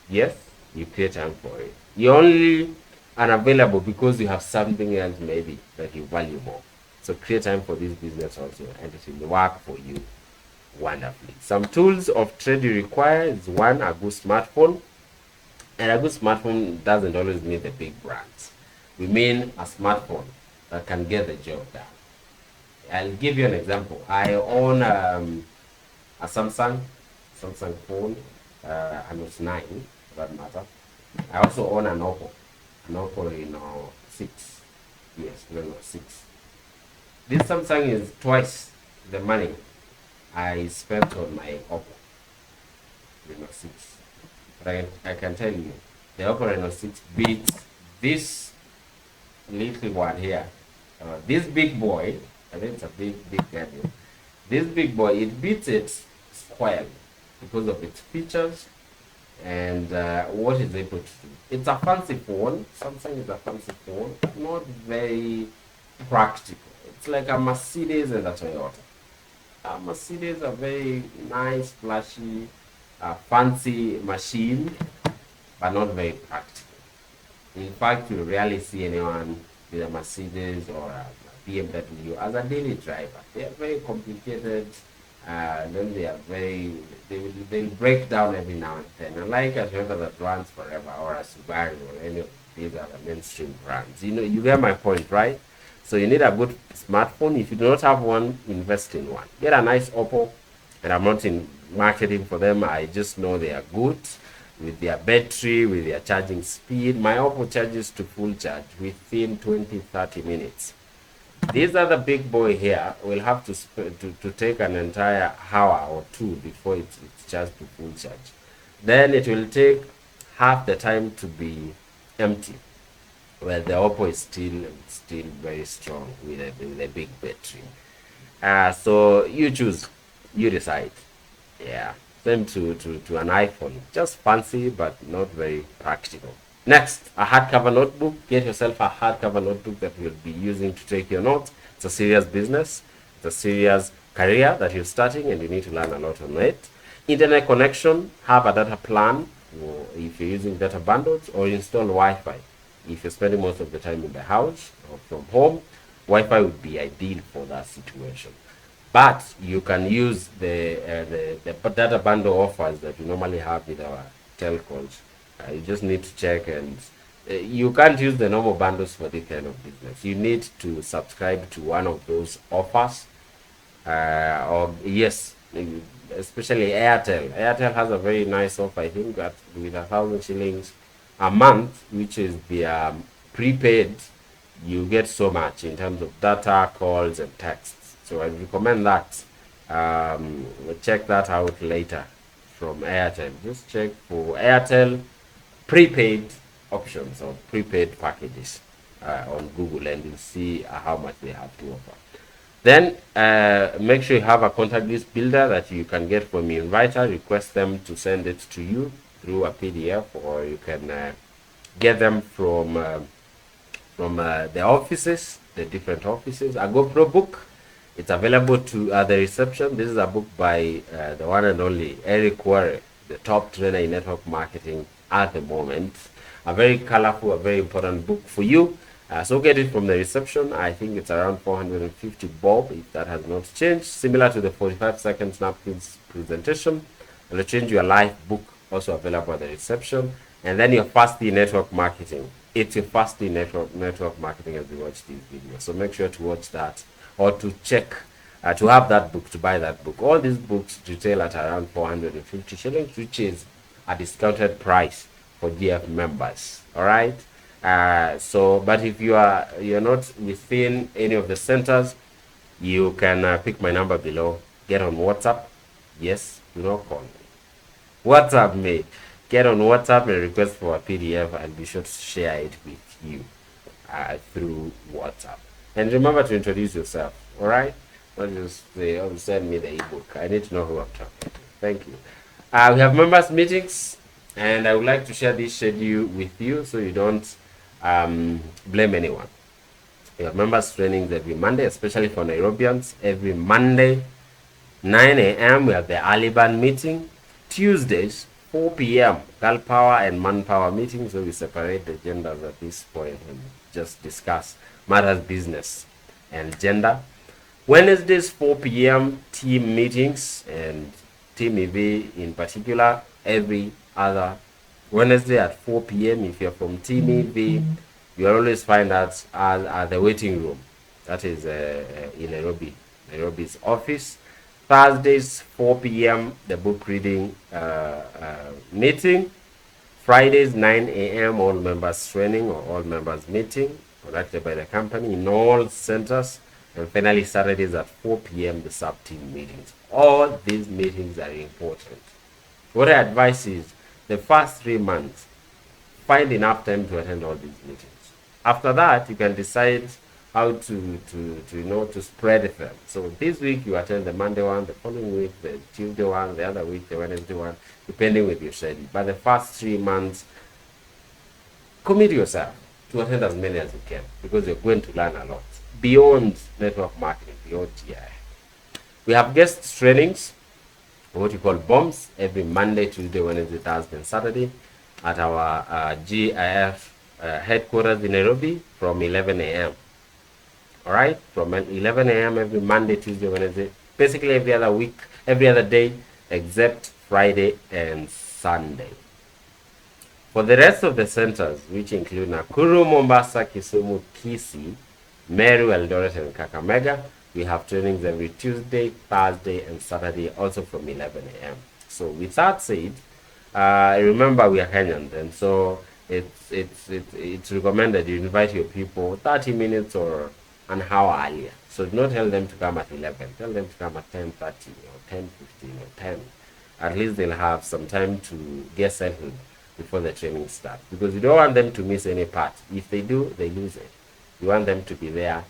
yes, you create time for it. You're only unavailable because you have something else maybe that you value more. So create time for this business also, and it will work for you wonderfully. Some tools of trade you require is one, a good smartphone. And a good smartphone doesn't always mean the big brands. We mean a smartphone that can get the job done. I'll give you an example. I own a Samsung phone, and it's 9, for that matter. I also own an Oppo Reno 6. Yes, Reno 6. This Samsung is twice the money I spent on my Oppo Reno 6. But I can tell you, the Oppo Reno 6 beats this little one here. This big boy, I think it's a big gadget. This big boy, it beats it squarely because of its features and what it's able to do. It's a fancy phone. Samsung is a fancy phone, not very practical. It's like a Mercedes and a Toyota. A Mercedes, a very nice, flashy, fancy machine, but not very practical. In fact, you rarely see anyone with a Mercedes or a BMW as a daily driver. They are very complicated. Then they'll break down every now and then. Unlike a Toyota that runs forever, or a Subaru, or any of these other mainstream brands. You get my point, right? So you need a good smartphone. If you do not have one, invest in one. Get a nice Oppo, and I'm not in marketing for them. I just know they are good with their battery, with their charging speed. My Oppo charges to full charge within 20-30 minutes. These other big boy here will have to take an entire hour or two before it's charged to full charge. Then it will take half the time to be empty. Well, the Oppo is still very strong with a big battery. So you choose, you decide. Yeah, same to an iPhone. Just fancy but not very practical. Next, a hardcover notebook. Get yourself a hardcover notebook that you'll be using to take your notes. It's a serious business. It's a serious career that you're starting, and you need to learn a lot on it. Internet connection. Have a data plan, or if you're using data bundles, or install Wi-Fi. If you're spending most of the time in the house or from home, Wi-Fi would be ideal for that situation. But you can use the data bundle offers that you normally have with our telcos. You just need to check, and you can't use the normal bundles for this kind of business. You need to subscribe to one of those offers. Or yes, especially Airtel. Airtel has a very nice offer, I think, with 1,000 shillings a month, which is the prepaid. You get so much in terms of data, calls, and texts. So I recommend that. Check that out later from Airtel. Just check for Airtel prepaid options or prepaid packages on Google, and you'll see how much they have to offer. Then make sure you have a contact list builder that you can get from your inviter. Request them to send it to you through a PDF, or you can get them from the offices, the different offices. A GoPro book, it's available to the reception. This is a book by the one and only Eric Warre, the top trainer in network marketing at the moment. A very colorful, a very important book for you. So get it from the reception. I think it's around 450 bob, if that has not changed. Similar to the 45-second napkins presentation. I'll change your live book, also available at the reception. And then your Fast-E network marketing. It's your Fast-E network marketing as you watch these videos. So make sure to watch that or to check, to have that book, to buy that book. All these books retail at around 450 shillings, which is a discounted price for GF members. All right. But if you're not within any of the centers, you can pick my number below. Get on WhatsApp. Yes, do not call me. WhatsApp me. Get on WhatsApp and request for a PDF. I'll be sure to share it with you through WhatsApp. And remember to introduce yourself. All right? Not just say, oh, send me the ebook. I need to know who I'm talking to. Thank you. We have members meetings, and I would like to share this schedule with you so you don't blame anyone. We have members trainings every Monday, especially for Nairobians. Every Monday, 9 a.m. we have the Aliban meeting. Tuesdays, 4 p.m. Girl power and manpower meeting. So we separate the genders at this point and just discuss matters business and gender. Wednesdays, 4 p.m. team meetings and Team EV in particular. Every other Wednesday at 4 p.m. If you're from Team EV, you'll always find us at the waiting room. That is in Nairobi's office. Thursdays, 4 p.m. the book reading meeting. Fridays, 9 a.m. all members training or all members meeting conducted by the company in all centers. And finally, Saturdays at 4 p.m. the sub-team meetings. All these meetings are important. What I advise is the first 3 months, find enough time to attend all these meetings. After that, you can decide how to spread them. So this week you attend the Monday one, the following week the Tuesday one, the other week the Wednesday one, depending with your schedule. But the first 3 months, commit yourself to attend as many as you can, because you're going to learn a lot beyond network marketing, beyond GI. We have guest trainings, what you call bombs, every Monday, Tuesday, Wednesday, Thursday, and Saturday at our GIF headquarters in Nairobi from 11 a.m. All right, from 11 a.m. every Monday, Tuesday, Wednesday, basically every other week, every other day, except Friday and Sunday. For the rest of the centers, which include Nakuru, Mombasa, Kisumu, Kisii, Meru, Eldoret, and Kakamega, we have trainings every Tuesday, Thursday, and Saturday, also from 11 a.m. So with that said, remember we are Kenyans, and so it's recommended you invite your people 30 minutes or an hour earlier. So do not tell them to come at 11. Tell them to come at 10:30 or 10:15 or 10. At least they'll have some time to get settled before the training starts, because you don't want them to miss any part. If they do, they lose it. You want them to be there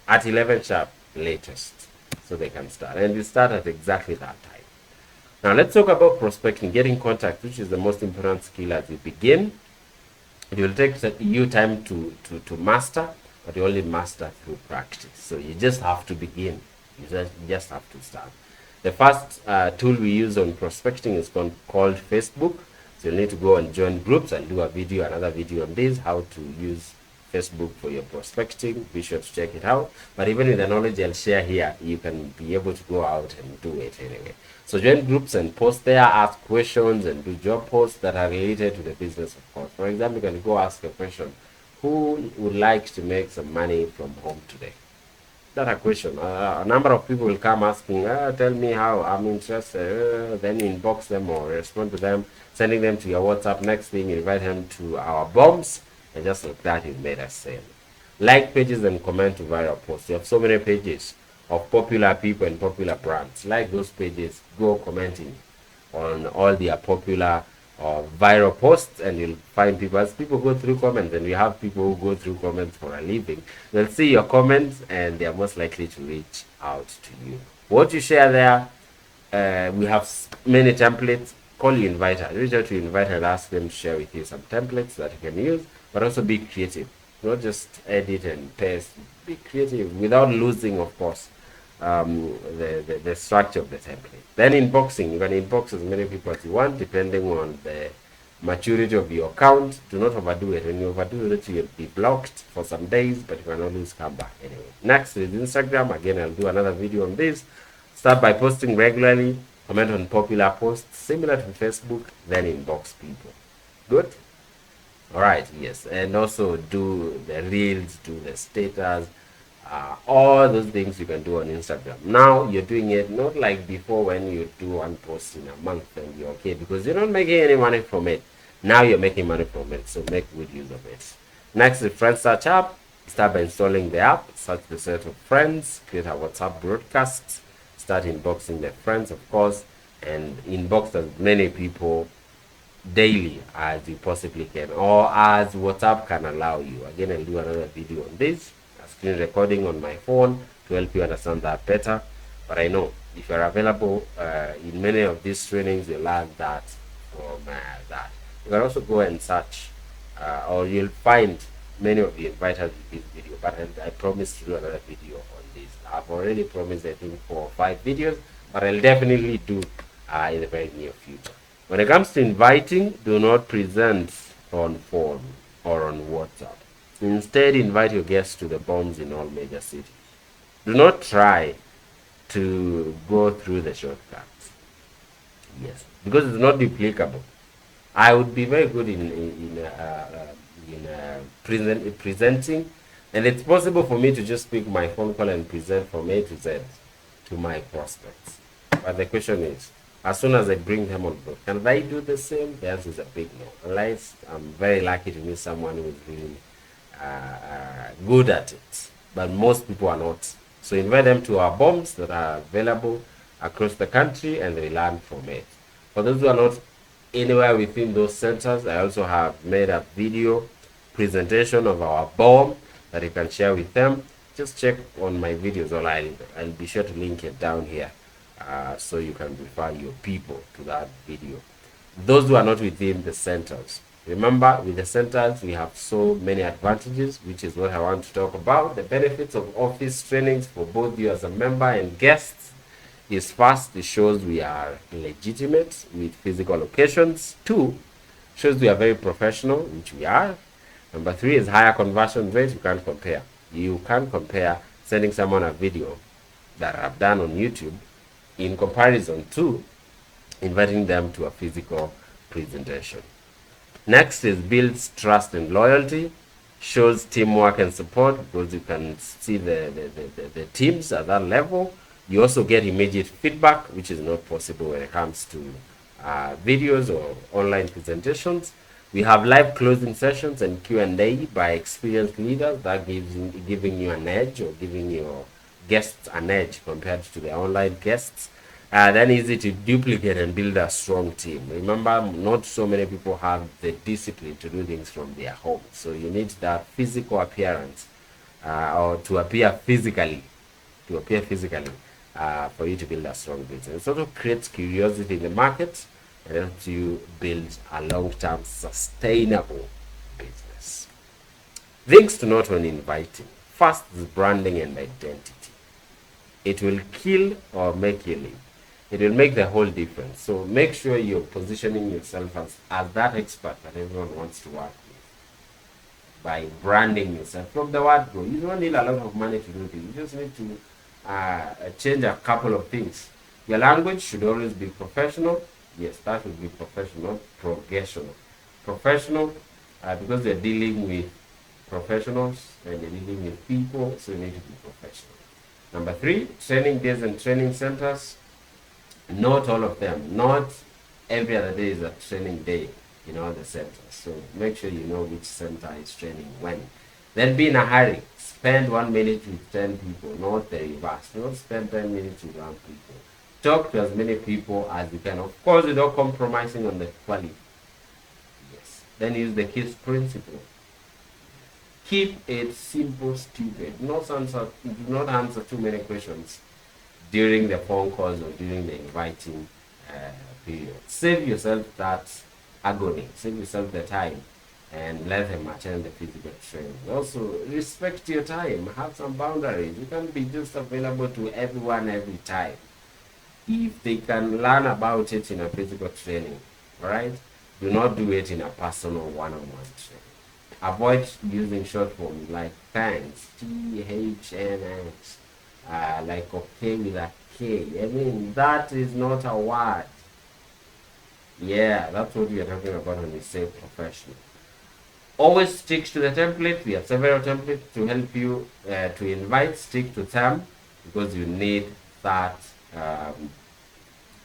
at 11 sharp latest, so they can start, and you start at exactly that time. Now let's talk about prospecting, getting contact, which is the most important skill as you begin. It will take you time to master, but you only master through practice. So you just have to begin. You just have to start. The first tool we use on prospecting is called Facebook. So you'll need to go and join groups and do another video on this, how to use Facebook for your prospecting. Be sure to check it out. But even with the knowledge I'll share here, you can be able to go out and do it anyway. So join groups and post there, ask questions, and do job posts that are related to the business, of course. For example, you can go ask a question: who would like to make some money from home today? That's a question. A number of people will come asking, tell me how, I'm interested. Then you inbox them or respond to them, sending them to your WhatsApp. Next thing, you invite them to our bombs, and just like that, you've made a sale. Like pages and comment to viral posts. You have so many pages of popular people and popular brands. Like those pages, go commenting on all their popular viral posts, and you'll find people, as people go through comments, and we have people who go through comments for a living, they'll see your comments and they're most likely to reach out to you. What you share there, we have many templates. call your inviter. Reach out to your inviter and ask them to share with you some templates that you can use, but also be creative. Not just edit and paste. Be creative without losing, of course, the structure of the template. Then inboxing, you can inbox as many people as you want, depending on the maturity of your account. Do not overdo it. When you overdo it, you'll be blocked for some days, but you can always come back anyway. Next is Instagram. Again, I'll do another video on this. Start by posting regularly, comment on popular posts, similar to Facebook, then inbox people. Good? All right, yes. And also do the reels, do the status, all those things you can do on Instagram. Now you're doing it not like before when you do one post in a month and you're okay, because you're not making any money from it. Now you're making money from it, so make good use of it. Next is Friend Search app. Start by installing the app, search the set of friends, create a WhatsApp broadcast, start inboxing their friends, of course, and inbox as many people daily as you possibly can, or as WhatsApp can allow you. Again, I'll do another video on this, a screen recording on my phone to help you understand that better. But I know if you're available in many of these trainings, you'll learn that from that. You can also go and search, or you'll find many of the inviters in this video. But I promise to do another video on this. I've already promised, I think, 4 or 5 videos, but I'll definitely do in the very near future. When it comes to inviting, do not present on phone or on WhatsApp. Instead, invite your guests to the bombs in all major cities. Do not try to go through the shortcuts. Yes, because it's not duplicable. I would be very good in presenting, and it's possible for me to just pick my phone call and present from A to Z to my prospects. But the question is, as soon as I bring them on board, can they do the same? The answer is a big no. Unless I'm very lucky to meet someone who is really good at it. But most people are not. So invite them to our bombs that are available across the country, and they learn from it. For those who are not anywhere within those centers, I also have made a video presentation of our bomb that you can share with them. Just check on my videos, or I'll be sure to link it down here. So you can refer your people to that video. Those who are not within the centers, remember, with the centers we have so many advantages, which is what I want to talk about. The benefits of office trainings for both you as a member and guests is, first, it shows we are legitimate with physical locations. 2, shows we are very professional, which we are. Number 3 is higher conversion rate. You can't compare. You can't compare sending someone a video that I've done on YouTube in comparison to inviting them to a physical presentation. Next is builds trust and loyalty, shows teamwork and support, because you can see the teams at that level. You also get immediate feedback, which is not possible when it comes to videos or online presentations. We have live closing sessions and Q&A by experienced leaders. That giving you an edge, or giving your guests an edge compared to the online guests. Then easy to duplicate and build a strong team. Remember, not so many people have the discipline to do things from their home. So you need that physical appearance, or to appear physically, for you to build a strong business. It also creates curiosity in the market and helps you build a long-term sustainable business. Things to note when inviting. First is branding and identity. It will kill or make you live. It will make the whole difference. So make sure you're positioning yourself as that expert that everyone wants to work with by branding yourself from the word go. You don't need a lot of money to do this. You just need to change a couple of things. Your language should always be professional. Yes, that should be professional, professional. Professional, because you're dealing with professionals and you're dealing with people, so you need to be professional. Number 3, training days and training centers. Not all of them. Not every other day is a training day in all the centers. So make sure you know which center is training when. Then be in a hurry. Spend 1 minute with 10 people, not the reverse. Don't spend 10 minutes with 1 people. Talk to as many people as you can, of course, without compromising on the quality. Yes. Then use the KISS principle. Keep it simple, stupid. Do not answer too many questions during the phone calls or during the inviting period. Save yourself that agony, save yourself the time, and let them attend the physical training. Also, respect your time, have some boundaries. You can't be just available to everyone every time. If they can learn about it in a physical training, all right, do not do it in a personal one-on-one training. Avoid using short forms like thanks, THNX, like okay with a K. I mean, that is not a word. Yeah, that's what we are talking about when we say professional. Always stick to the template. We have several templates to help you to invite. Stick to them because you need that.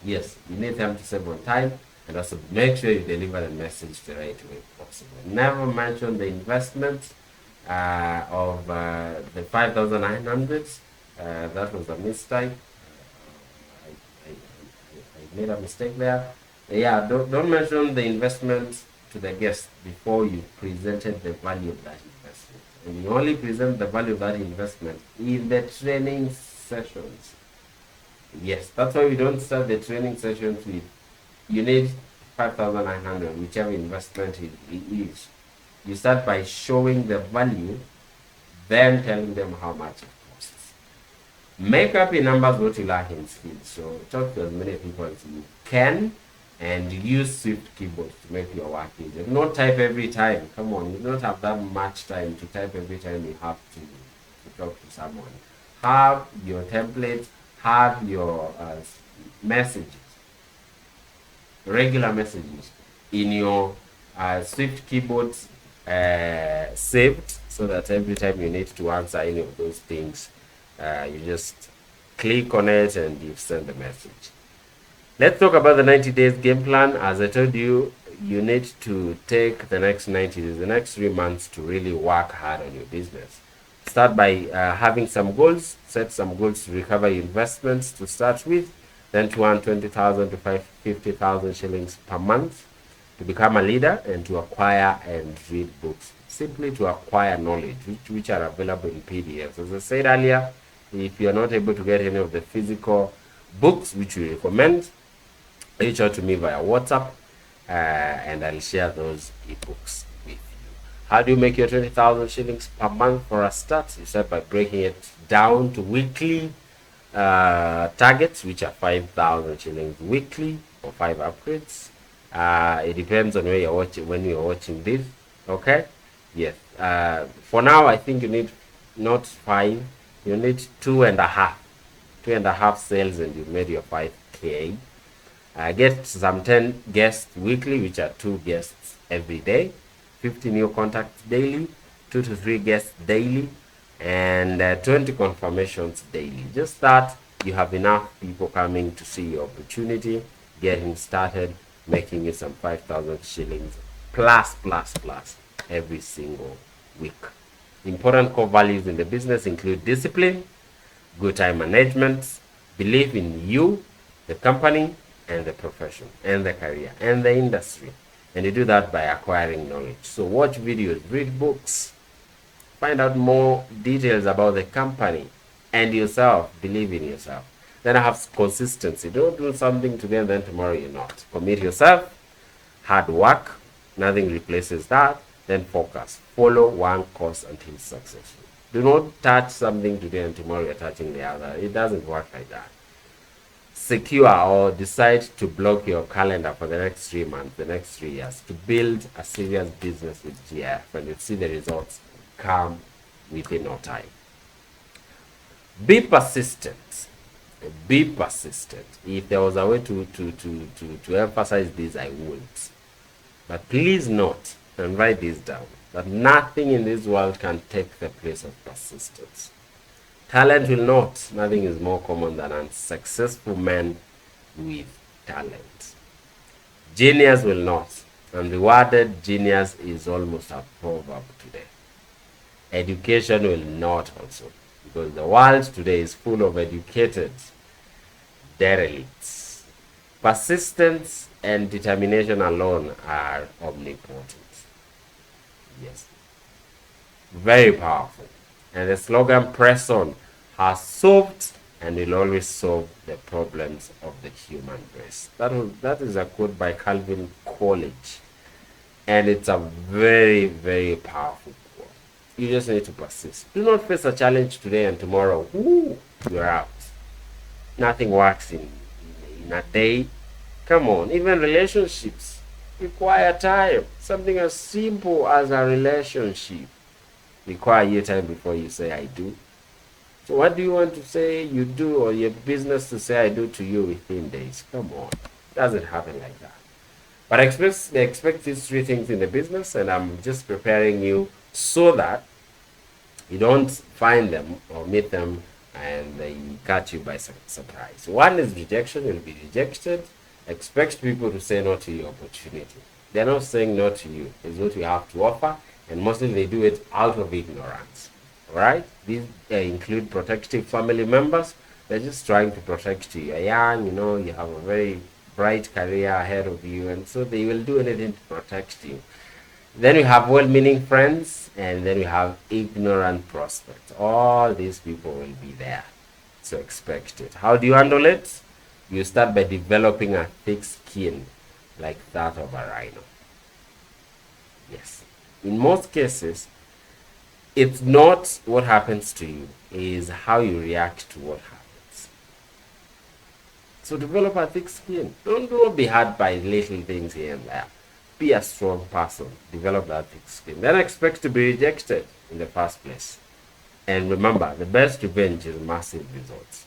Yes, you need them to save on time, and also make sure you deliver the message the right way possible. Never mention the investment of the 5,900. That was a mistake. I made a mistake there. Yeah, don't mention the investment to the guest before you presented the value of that investment. And you only present the value of that investment in the training sessions. Yes, that's why we don't start the training sessions with you need 5,900, whichever investment it is. You start by showing the value, then telling them how much it costs. Make up in numbers what you lack in skills. So talk to as many people as you can and use Swift keyboard to make your work easier. Not type every time. Come on, you don't have that much time to type every time you have to talk to someone. Have your templates, have your messages, regular messages in your Swift keyboards saved, so that every time you need to answer any of those things, you just click on it and you send the message. Let's talk about the 90 days game plan. As I told you, you need to take the next 90 days, the next 3 months to really work hard on your business. Start by having some goals, set some goals to recover your investments to start with, then to earn 20,000 to 50,000 shillings per month, to become a leader, and to acquire and read books. Simply to acquire knowledge, which are available in PDFs. As I said earlier, if you're not able to get any of the physical books, which we recommend, reach out to me via WhatsApp, and I'll share those ebooks with you. How do you make your 20,000 shillings per month for a start? You start by breaking it down to weekly targets, which are 5,000 shillings weekly or 5 upgrades. It depends on where you're watching, when you're watching this. Okay, yes. For now, I think you need not 5, you need 2.5 sales, and you made your 5k. Get some 10 guests weekly, which are 2 guests every day, 50 new contacts daily, 2 to 3 guests daily, and 20 confirmations daily. Just that you have enough people coming to see your opportunity, getting started, making you some 5,000 shillings plus every single week. Important core values in the business include discipline, good time management, belief in you, the company, and the profession, and the career, and the industry. And you do that by acquiring knowledge. So watch videos, read books, find out more details about the company and yourself. Believe in yourself. Then have consistency. Don't do something today and then tomorrow you're not. Commit yourself. Hard work. Nothing replaces that. Then focus. Follow one course until successful. Do not touch something today and tomorrow you're touching the other. It doesn't work like that. Secure or decide to block your calendar for the next 3 months, the next 3 years, to build a serious business with GF, and you'll see the results come within no time. Be persistent. Be persistent. If there was a way to emphasize this, I would. But please note and write this down, that nothing in this world can take the place of persistence. Talent will not. Nothing is more common than unsuccessful men with talent. Genius will not. And the word genius is almost a proverb today. Education will not also. Because the world today is full of educated derelicts. Persistence and determination alone are omnipotent. Yes. Very powerful. And the slogan "Press On" has solved and will always solve the problems of the human race. That is a quote by Calvin Coolidge, and it's a very, very powerful quote. You just need to persist. Do not face a challenge today and tomorrow, you're out. Nothing works in a day. Come on, even relationships require time. Something as simple as a relationship require you time before you say I do. So what do you want to say you do, or your business to say I do to you within days? Come on. It doesn't happen like that. But expect these three things in the business, and I'm just preparing you so that you don't find them or meet them and they catch you by surprise. One is rejection. You'll be rejected. Expect people to say no to your opportunity. They're not saying no to you. It's what you have to offer, and mostly they do it out of ignorance. All right? These include protective family members. They're just trying to protect you. You're young, you have a very bright career ahead of you, and so they will do anything to protect you. Then you have well-meaning friends, and then you have ignorant prospects. All these people will be there, so expect it. How do you handle it? You start by developing a thick skin like that of a rhino. Yes. In most cases, it's not what happens to you, is how you react to what happens. So develop a thick skin. Don't be hurt by little things here and there. Be a strong person. Develop that thick skin. Then expect to be rejected in the first place. And remember, the best revenge is massive results.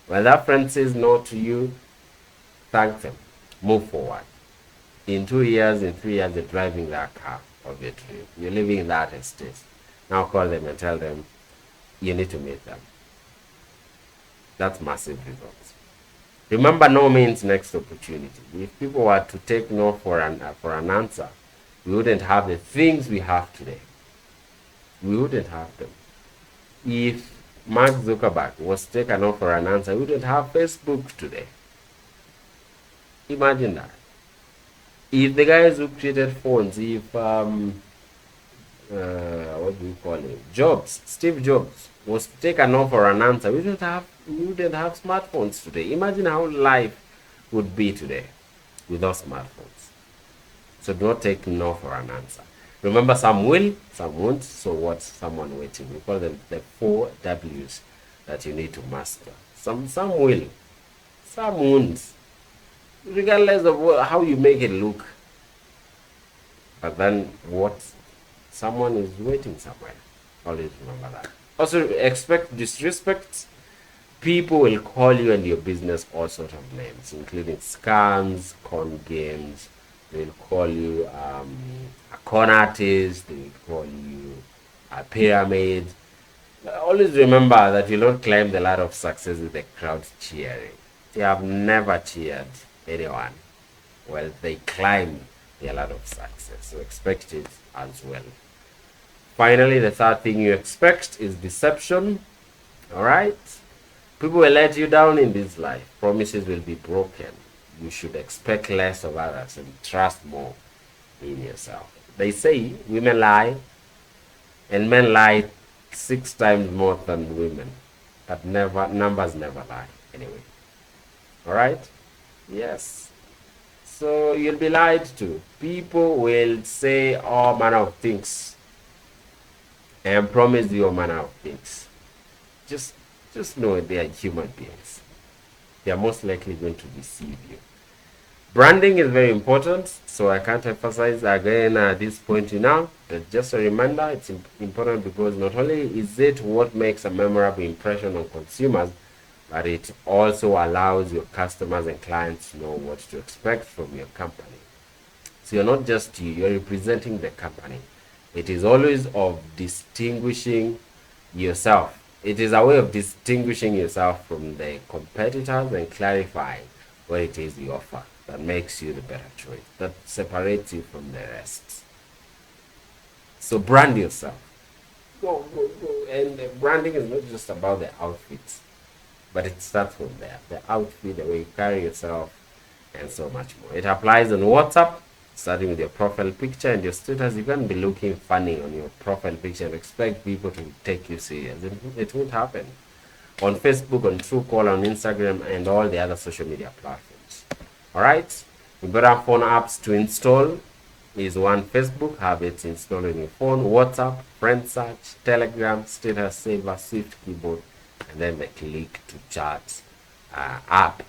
When that friend says no to you, thank them. Move forward. In 2 years, in 3 years, you're driving that car of your dream. You're living in that estate. Now call them and tell them you need to meet them. That's massive results. Remember, no means next opportunity. If people were to take no for an answer, we wouldn't have the things we have today. We wouldn't have them. If Mark Zuckerberg was taken off for an answer, we wouldn't have Facebook today. Imagine that. If the guys who created phones, if what do you call him? Steve Jobs was taken off for an answer, we wouldn't have smartphones today. Imagine how life would be today without smartphones. So do not take no for an answer. Remember, some will, some won't. So what's someone waiting? We call them the 4 W's that you need to master. Some will, some won't. Regardless of how you make it look. But then what? Someone is waiting somewhere. Always remember that. Also, expect disrespect. People will call you and your business all sorts of names, including scams, con games. They'll call you a con artist. They'll call you a pyramid. Always remember that you don't climb the ladder of success with the crowd cheering. They have never cheered anyone. Well, they climb the ladder of success. So expect it as well. Finally, the third thing you expect is deception. All right? People will let you down in this life. Promises will be broken. You should expect less of others and trust more in yourself. They say women lie and men lie 6 times more than women. But numbers never lie anyway. All right? Yes. So you'll be lied to. People will say all manner of things and promise you all manner of things. Just know they are human beings. They are most likely going to deceive you. Branding is very important, so I can't emphasize again at this point now. But just a reminder, it's important because not only is it what makes a memorable impression on consumers, but it also allows your customers and clients to know what to expect from your company. So you're not just you're representing the company. It is always of distinguishing yourself. It is a way of distinguishing yourself from the competitors and clarifying what it is you offer that makes you the better choice, that separates you from the rest. So brand yourself. Go. And branding is not just about the outfits, but it starts from there. The outfit, the way you carry yourself, and so much more. It applies on WhatsApp, starting with your profile picture and your status. You can't be looking funny on your profile picture and expect people to take you serious. It won't happen. on Facebook, on Truecaller, on Instagram, and all the other social media platforms. All right. Better phone apps to install is one: Facebook, have it installed on your phone; WhatsApp, Friend Search, Telegram, Status Saver, Swift Keyboard, and then the Click to Chat app.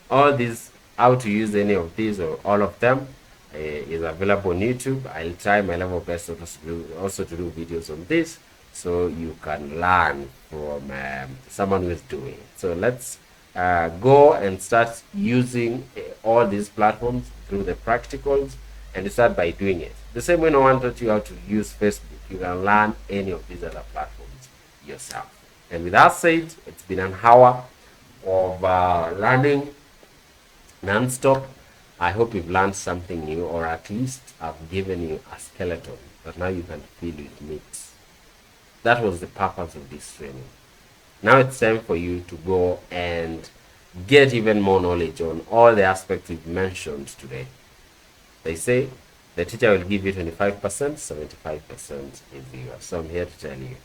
All these, how to use any of these or all of them, is available on YouTube. I'll try my level best also to do videos on this, so you can learn from someone who is doing it. So let's go and start using all these platforms through the practicals, and start by doing it. The same way no one taught you how to use Facebook, you can learn any of these other platforms yourself. And with that said, it's been an hour of learning non-stop. I hope you've learned something new, or at least I've given you a skeleton that now you can fill with meat. That was the purpose of this training. Now it's time for you to go and get even more knowledge on all the aspects we've mentioned today. They say the teacher will give you 25%, 75% is yours. So I'm here to tell you,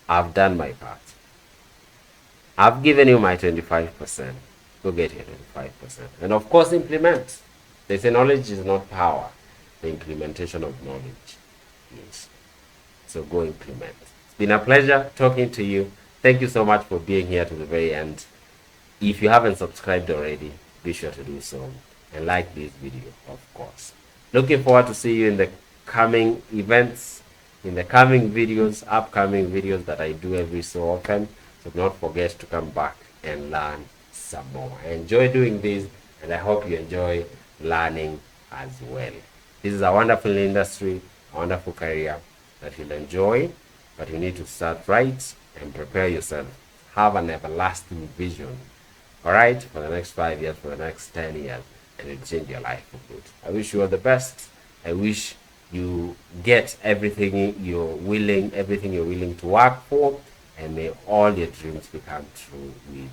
I've done my part. I've given you my 25%. Go get your 25%. And of course, implement. They say knowledge is not power. The implementation of knowledge is. So go implement. It's been a pleasure talking to you. Thank you so much for being here to the very end. If you haven't subscribed already, be sure to do so. And like this video, of course. Looking forward to see you in the coming events, in the coming videos, upcoming videos that I do every so often. So do not forget to come back and learn some more. I enjoy doing this, and I hope you enjoy learning as well. This is a wonderful industry, a wonderful career that you'll enjoy, but you need to start right and prepare yourself. Have an everlasting vision, all right, for the next 5 years, for the next 10 years, and it'll change your life for good. I wish you all the best. I wish you get everything you're willing to work for, and may all your dreams become true with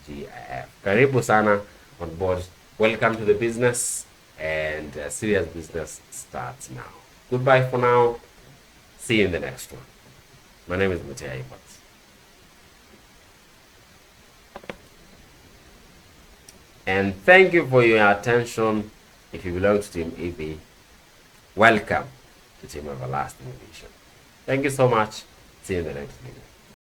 GIF. Karibu sana on board. Welcome to the business, and serious business starts now. Goodbye for now. See you in the next one. My name is Mutia Ibat. And thank you for your attention. If you belong to Team EV, welcome to Team Everlasting Vision. Thank you so much. See you in the next video.